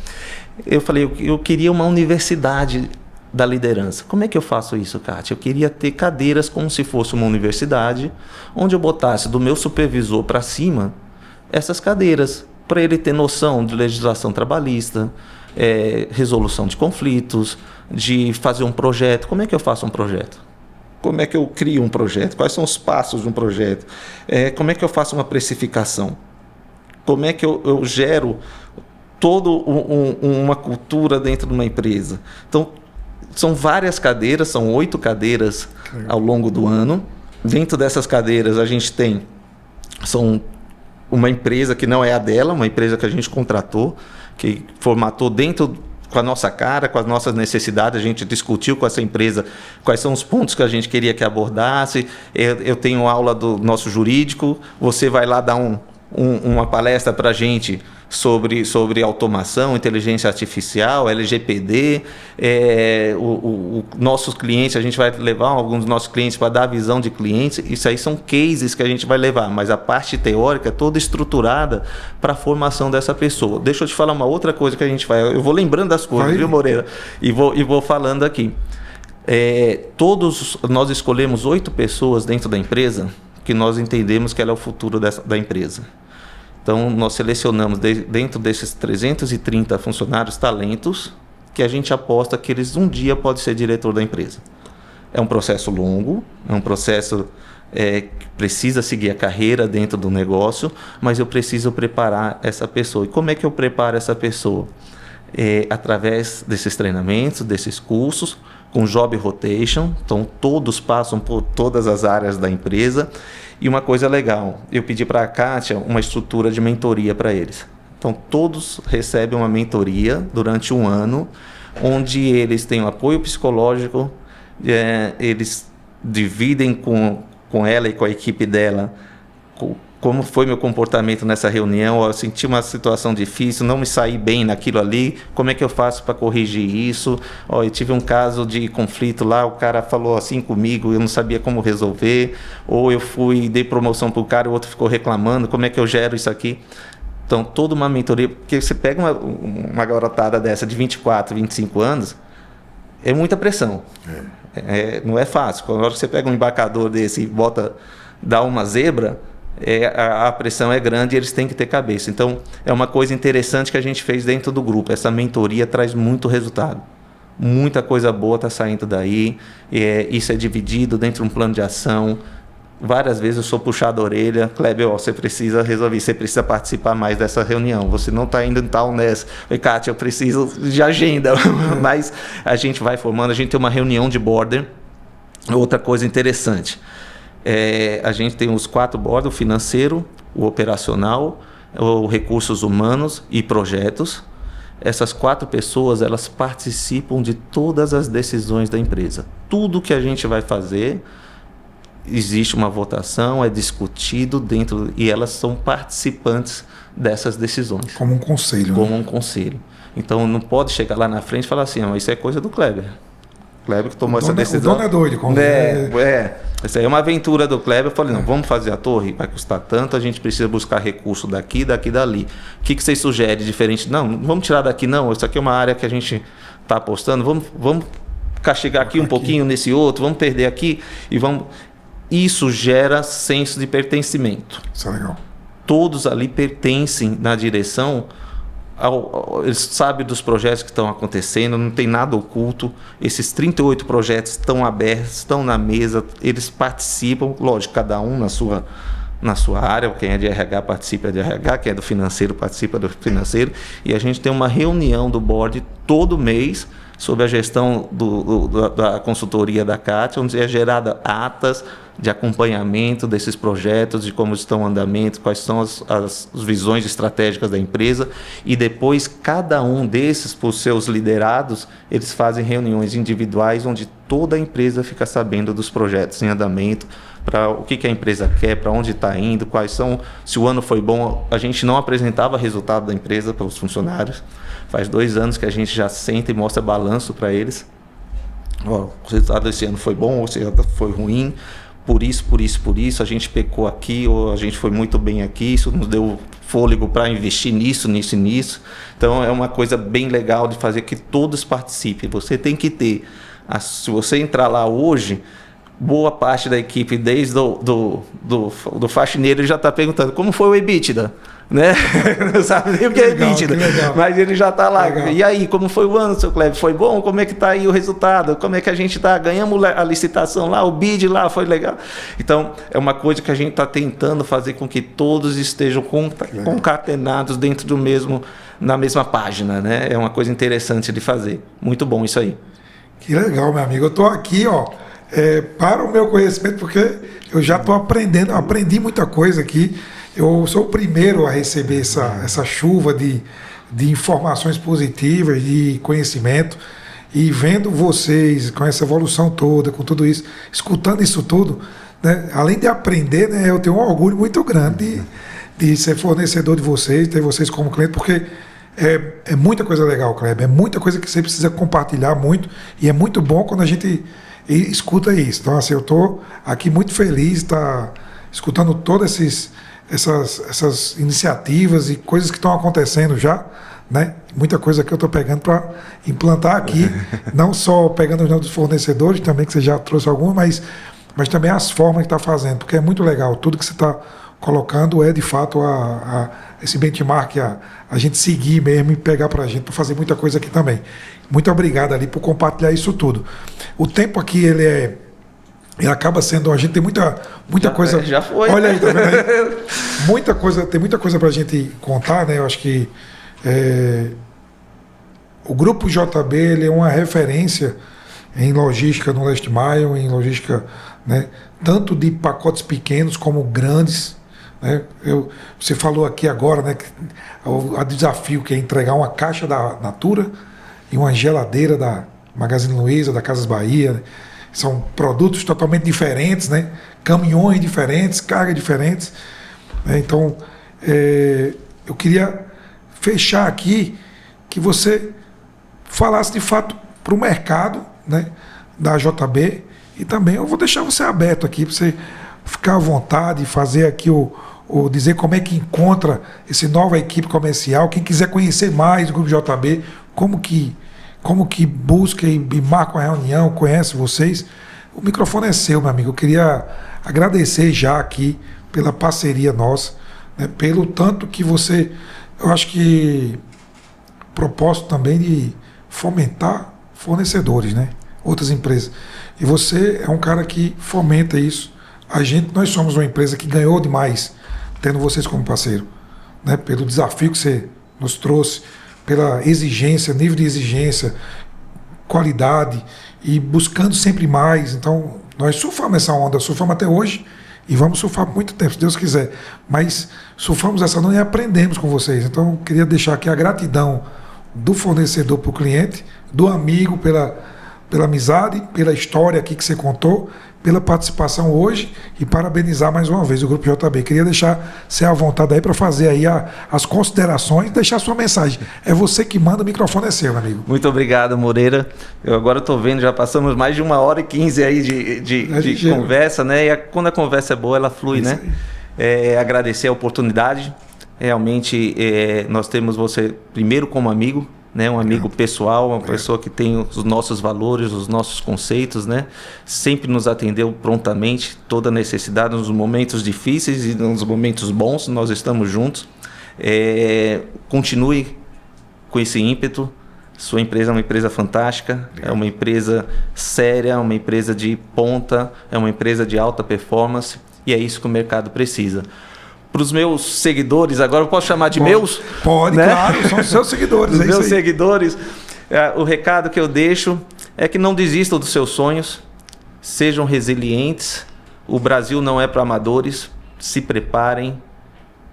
Eu falei, eu queria uma universidade da liderança. Como é que eu faço isso, Kátia? Eu queria ter cadeiras como se fosse uma universidade, onde eu botasse do meu supervisor para cima essas cadeiras, para ele ter noção de legislação trabalhista, resolução de conflitos, de fazer um projeto. Como é que eu faço um projeto? Como é que eu crio um projeto? Quais são os passos de um projeto? Como é que eu faço uma precificação? Como é que eu gero toda uma cultura dentro de uma empresa? Então, são várias cadeiras, são 8 cadeiras ao longo do ano. Dentro dessas cadeiras, a gente tem uma empresa que não é a dela, uma empresa que a gente contratou, que formatou dentro com a nossa cara, com as nossas necessidades. A gente discutiu com essa empresa quais são os pontos que a gente queria que abordasse. Eu tenho aula do nosso jurídico, você vai lá dar uma palestra para a gente sobre automação, inteligência artificial, LGPD. Nossos clientes, a gente vai levar alguns dos nossos clientes para dar a visão de clientes. Isso aí são cases que a gente vai levar, mas a parte teórica é toda estruturada para a formação dessa pessoa. Deixa eu te falar uma outra coisa que a gente vai... Eu vou lembrando das coisas, viu, Moreira? E vou falando aqui. Nós escolhemos 8 pessoas dentro da empresa que nós entendemos que ela é o futuro da empresa. Então, nós selecionamos dentro desses 330 funcionários talentos que a gente aposta que eles um dia podem ser diretor da empresa. É um processo longo, é um processo que precisa seguir a carreira dentro do negócio, mas eu preciso preparar essa pessoa. E como é que eu preparo essa pessoa? Através desses treinamentos, desses cursos, com job rotation. Então, todos passam por todas as áreas da empresa. E uma coisa legal, eu pedi para a Kátia uma estrutura de mentoria para eles. Então, todos recebem uma mentoria durante um ano, onde eles têm um apoio psicológico, eles dividem com ela e com a equipe dela como foi meu comportamento nessa reunião. Eu senti uma situação difícil, não me saí bem naquilo ali, como é que eu faço para corrigir isso? Eu tive um caso de conflito lá, o cara falou assim comigo, eu não sabia como resolver, ou eu dei promoção para o cara, o outro ficou reclamando, como é que eu gero isso aqui? Então, toda uma mentoria, porque você pega uma garotada dessa de 24, 25 anos, é muita pressão. Não é fácil. Quando você pega um embarcador desse e dá uma zebra, a pressão é grande e eles têm que ter cabeça. Então, é uma coisa interessante que a gente fez dentro do grupo. Essa mentoria traz muito resultado. Muita coisa boa está saindo daí. Isso é dividido dentro de um plano de ação. Várias vezes eu sou puxado a orelha. Kleber, você precisa resolver, você precisa participar mais dessa reunião. Você não está indo em tal nessa. Kátia, eu preciso de agenda. Mas a gente vai formando, a gente tem uma reunião de border. Outra coisa interessante. A gente tem os 4 bordos: o financeiro, o operacional, os recursos humanos e projetos. Essas 4 pessoas, elas participam de todas as decisões da empresa. Tudo que a gente vai fazer, existe uma votação, é discutido dentro, e elas são participantes dessas decisões. Como um conselho. Como um conselho. Então, não pode chegar lá na frente e falar assim, mas isso é coisa do Kleber. Kleber que tomou essa decisão. O dono é doido. Essa aí é uma aventura do Kleber. Eu falei, não, vamos fazer a torre, vai custar tanto, a gente precisa buscar recurso daqui, dali. O que vocês sugerem diferente? Não vamos tirar daqui não, isso aqui é uma área que a gente está apostando, vamos castigar aqui um pouquinho nesse outro, vamos perder aqui e vamos... Isso gera senso de pertencimento. Isso é legal. Todos ali pertencem na direção... Eles sabem dos projetos que estão acontecendo, não tem nada oculto. Esses 38 projetos estão abertos, estão na mesa, eles participam, lógico, cada um na sua área. Quem é de RH participa de RH, quem é do financeiro participa do financeiro. E a gente tem uma reunião do board todo mês, sob a gestão da consultoria da CAT, onde é gerada atas de acompanhamento desses projetos, de como estão em andamento, quais são as visões estratégicas da empresa, e depois cada um desses, por seus liderados, eles fazem reuniões individuais onde toda a empresa fica sabendo dos projetos em andamento, para o que a empresa quer, para onde está indo, quais são, se o ano foi bom. A gente não apresentava resultado da empresa para os funcionários, faz 2 anos que a gente já senta e mostra balanço para eles. O resultado desse ano foi bom, ou esse ano foi ruim, por isso, a gente pecou aqui, ou a gente foi muito bem aqui, isso nos deu fôlego para investir nisso. Então, é uma coisa bem legal de fazer que todos participem. Você tem que ter, se você entrar lá hoje, boa parte da equipe, desde do faxineiro, já está perguntando como foi o EBITDA, né? Não sabe nem o que é EBITDA, mas ele já está lá. Legal. E aí, como foi o ano, seu Cleber? Foi bom? Como é que está aí o resultado? Como é que a gente está? Ganhamos a licitação lá, o bid lá, foi legal. Então, é uma coisa que a gente está tentando fazer com que todos estejam concatenados dentro na mesma página, né? É uma coisa interessante de fazer. Muito bom isso aí. Que legal, meu amigo. Eu estou aqui, para o meu conhecimento, porque eu já estou aprendendo, aprendi muita coisa aqui. Eu sou o primeiro a receber essa chuva de informações positivas, de conhecimento, e vendo vocês com essa evolução toda, com tudo isso, escutando isso tudo, né, além de aprender, né, eu tenho um orgulho muito grande de ser fornecedor de vocês, ter vocês como cliente, porque é muita coisa legal, Kleber, é muita coisa que você precisa compartilhar muito, e é muito bom quando a gente escuta isso. Então, assim, eu estou aqui muito feliz de estar escutando todas essas iniciativas e coisas que estão acontecendo já, né? Muita coisa que eu estou pegando para implantar aqui, não só pegando os nossos fornecedores, também que você já trouxe alguns, mas também as formas que está fazendo, porque é muito legal. Tudo que você está colocando é, de fato, esse benchmark, a gente seguir mesmo e pegar para a gente, para fazer muita coisa aqui também. Muito obrigado ali por compartilhar isso tudo. O tempo aqui, ele acaba sendo, a gente tem muita coisa. Já foi. Olha aí, tá vendo aí? Tem muita coisa para a gente contar, né? Eu acho que o Grupo JB, ele é uma referência em logística no Last Mile, em logística, né, tanto de pacotes pequenos como grandes, né? Você falou aqui agora, né, que o desafio que é entregar uma caixa da Natura e uma geladeira da Magazine Luiza, da Casas Bahia, né? São produtos totalmente diferentes, né? Caminhões diferentes, cargas diferentes, né? Então, eu queria fechar aqui que você falasse de fato para o mercado, né, da JB, e também eu vou deixar você aberto aqui para você ficar à vontade, fazer aqui dizer como é que encontra essa nova equipe comercial, quem quiser conhecer mais do Grupo JB, como que busca e marca uma reunião, conhece vocês. O microfone é seu, meu amigo. Eu queria agradecer já aqui pela parceria nossa, né, pelo tanto que você, eu acho que propósito também de fomentar fornecedores, né, outras empresas. E você é um cara que fomenta isso. Nós somos uma empresa que ganhou demais tendo vocês como parceiro, né, pelo desafio que você nos trouxe, pela exigência, nível de exigência, qualidade, e buscando sempre mais. Então, nós surfamos essa onda, surfamos até hoje e vamos surfar por muito tempo, se Deus quiser. Mas surfamos essa onda e aprendemos com vocês. Então, eu queria deixar aqui a gratidão do fornecedor para o cliente, do amigo pela amizade, pela história aqui que você contou, pela participação hoje, e parabenizar mais uma vez o Grupo JB. Queria deixar você à vontade aí para fazer aí as considerações e deixar sua mensagem. É você que manda, o microfone é seu, meu amigo. Muito obrigado, Moreira. Eu agora estou vendo, já passamos mais de 1h15 aí de conversa, né? E quando a conversa é boa, ela flui, né? Agradecer a oportunidade. Realmente, nós temos você primeiro como amigo, né, um amigo pessoal, uma pessoa que tem os nossos valores, os nossos conceitos, né? Sempre nos atendeu prontamente, toda necessidade, nos momentos difíceis e nos momentos bons, nós estamos juntos. Continue com esse ímpeto. Sua empresa é uma empresa fantástica, é uma empresa séria, uma empresa de ponta, é uma empresa de alta performance, e é isso que o mercado precisa. Para os meus seguidores, agora eu posso chamar de meus? Pode, né? Claro, são os seus seguidores. Os meus seguidores, O recado que eu deixo é que não desistam dos seus sonhos, sejam resilientes. O Brasil não é para amadores. Se preparem,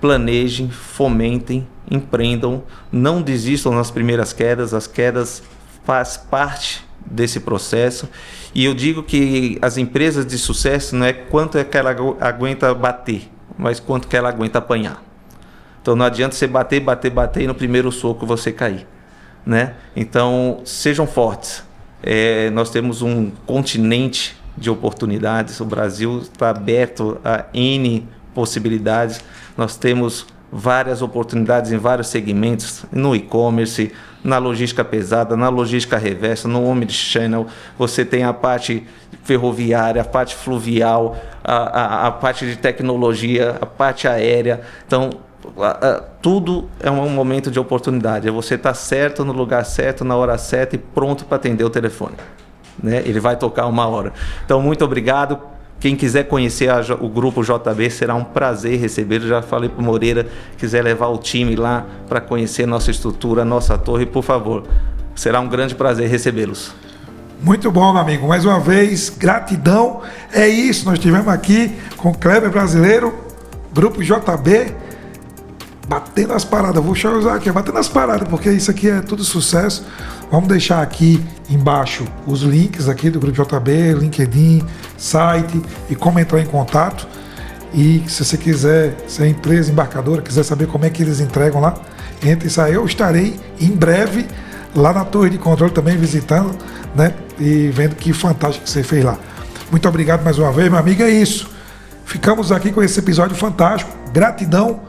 planejem, fomentem, empreendam. Não desistam nas primeiras quedas. As quedas faz parte desse processo. E eu digo que as empresas de sucesso não é quanto é que ela aguenta bater, mas quanto que ela aguenta apanhar. Então não adianta você bater e no primeiro soco você cair, né? Então sejam fortes. Nós temos um continente de oportunidades. O Brasil está aberto a N possibilidades. Nós temos várias oportunidades em vários segmentos, no e-commerce, na logística pesada, na logística reversa, no omnichannel. Você tem a parte ferroviária, a parte fluvial, a parte de tecnologia, a parte aérea. Então, tudo é um momento de oportunidade. É você estar certo no lugar certo, na hora certa e pronto para atender o telefone, né? Ele vai tocar uma hora. Então, muito obrigado. Quem quiser conhecer o Grupo JB, será um prazer recebê-lo. Já falei para o Moreira, quiser levar o time lá para conhecer nossa estrutura, nossa torre, por favor. Será um grande prazer recebê-los. Muito bom, meu amigo. Mais uma vez, gratidão. É isso, nós estivemos aqui com o Kleber Brasileiro, Grupo JB, batendo as paradas. Vou usar aqui, batendo as paradas, porque isso aqui é tudo sucesso. Vamos deixar aqui embaixo os links aqui do Grupo JB, LinkedIn, site e como entrar em contato. E se você quiser ser empresa embarcadora, quiser saber como é que eles entregam lá, entre e sai. Eu estarei em breve lá na Torre de Controle também visitando, né? E vendo que fantástico que você fez lá. Muito obrigado mais uma vez, meu amigo. É isso. Ficamos aqui com esse episódio fantástico. Gratidão,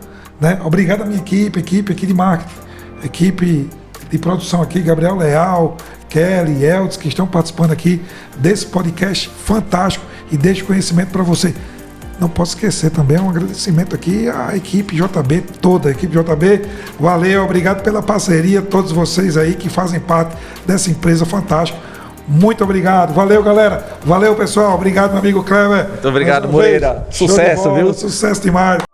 né? Obrigado à minha equipe aqui de marketing, equipe de produção aqui, Gabriel Leal, Kelly, Eldes, que estão participando aqui desse podcast fantástico e deixo conhecimento para você. Não posso esquecer também um agradecimento aqui à equipe JB, toda a equipe JB. Valeu, obrigado pela parceria, todos vocês aí que fazem parte dessa empresa fantástica. Muito obrigado. Valeu, galera. Valeu, pessoal. Obrigado, meu amigo Kleber. Muito obrigado, Moreira. Sucesso, viu? Sucesso demais.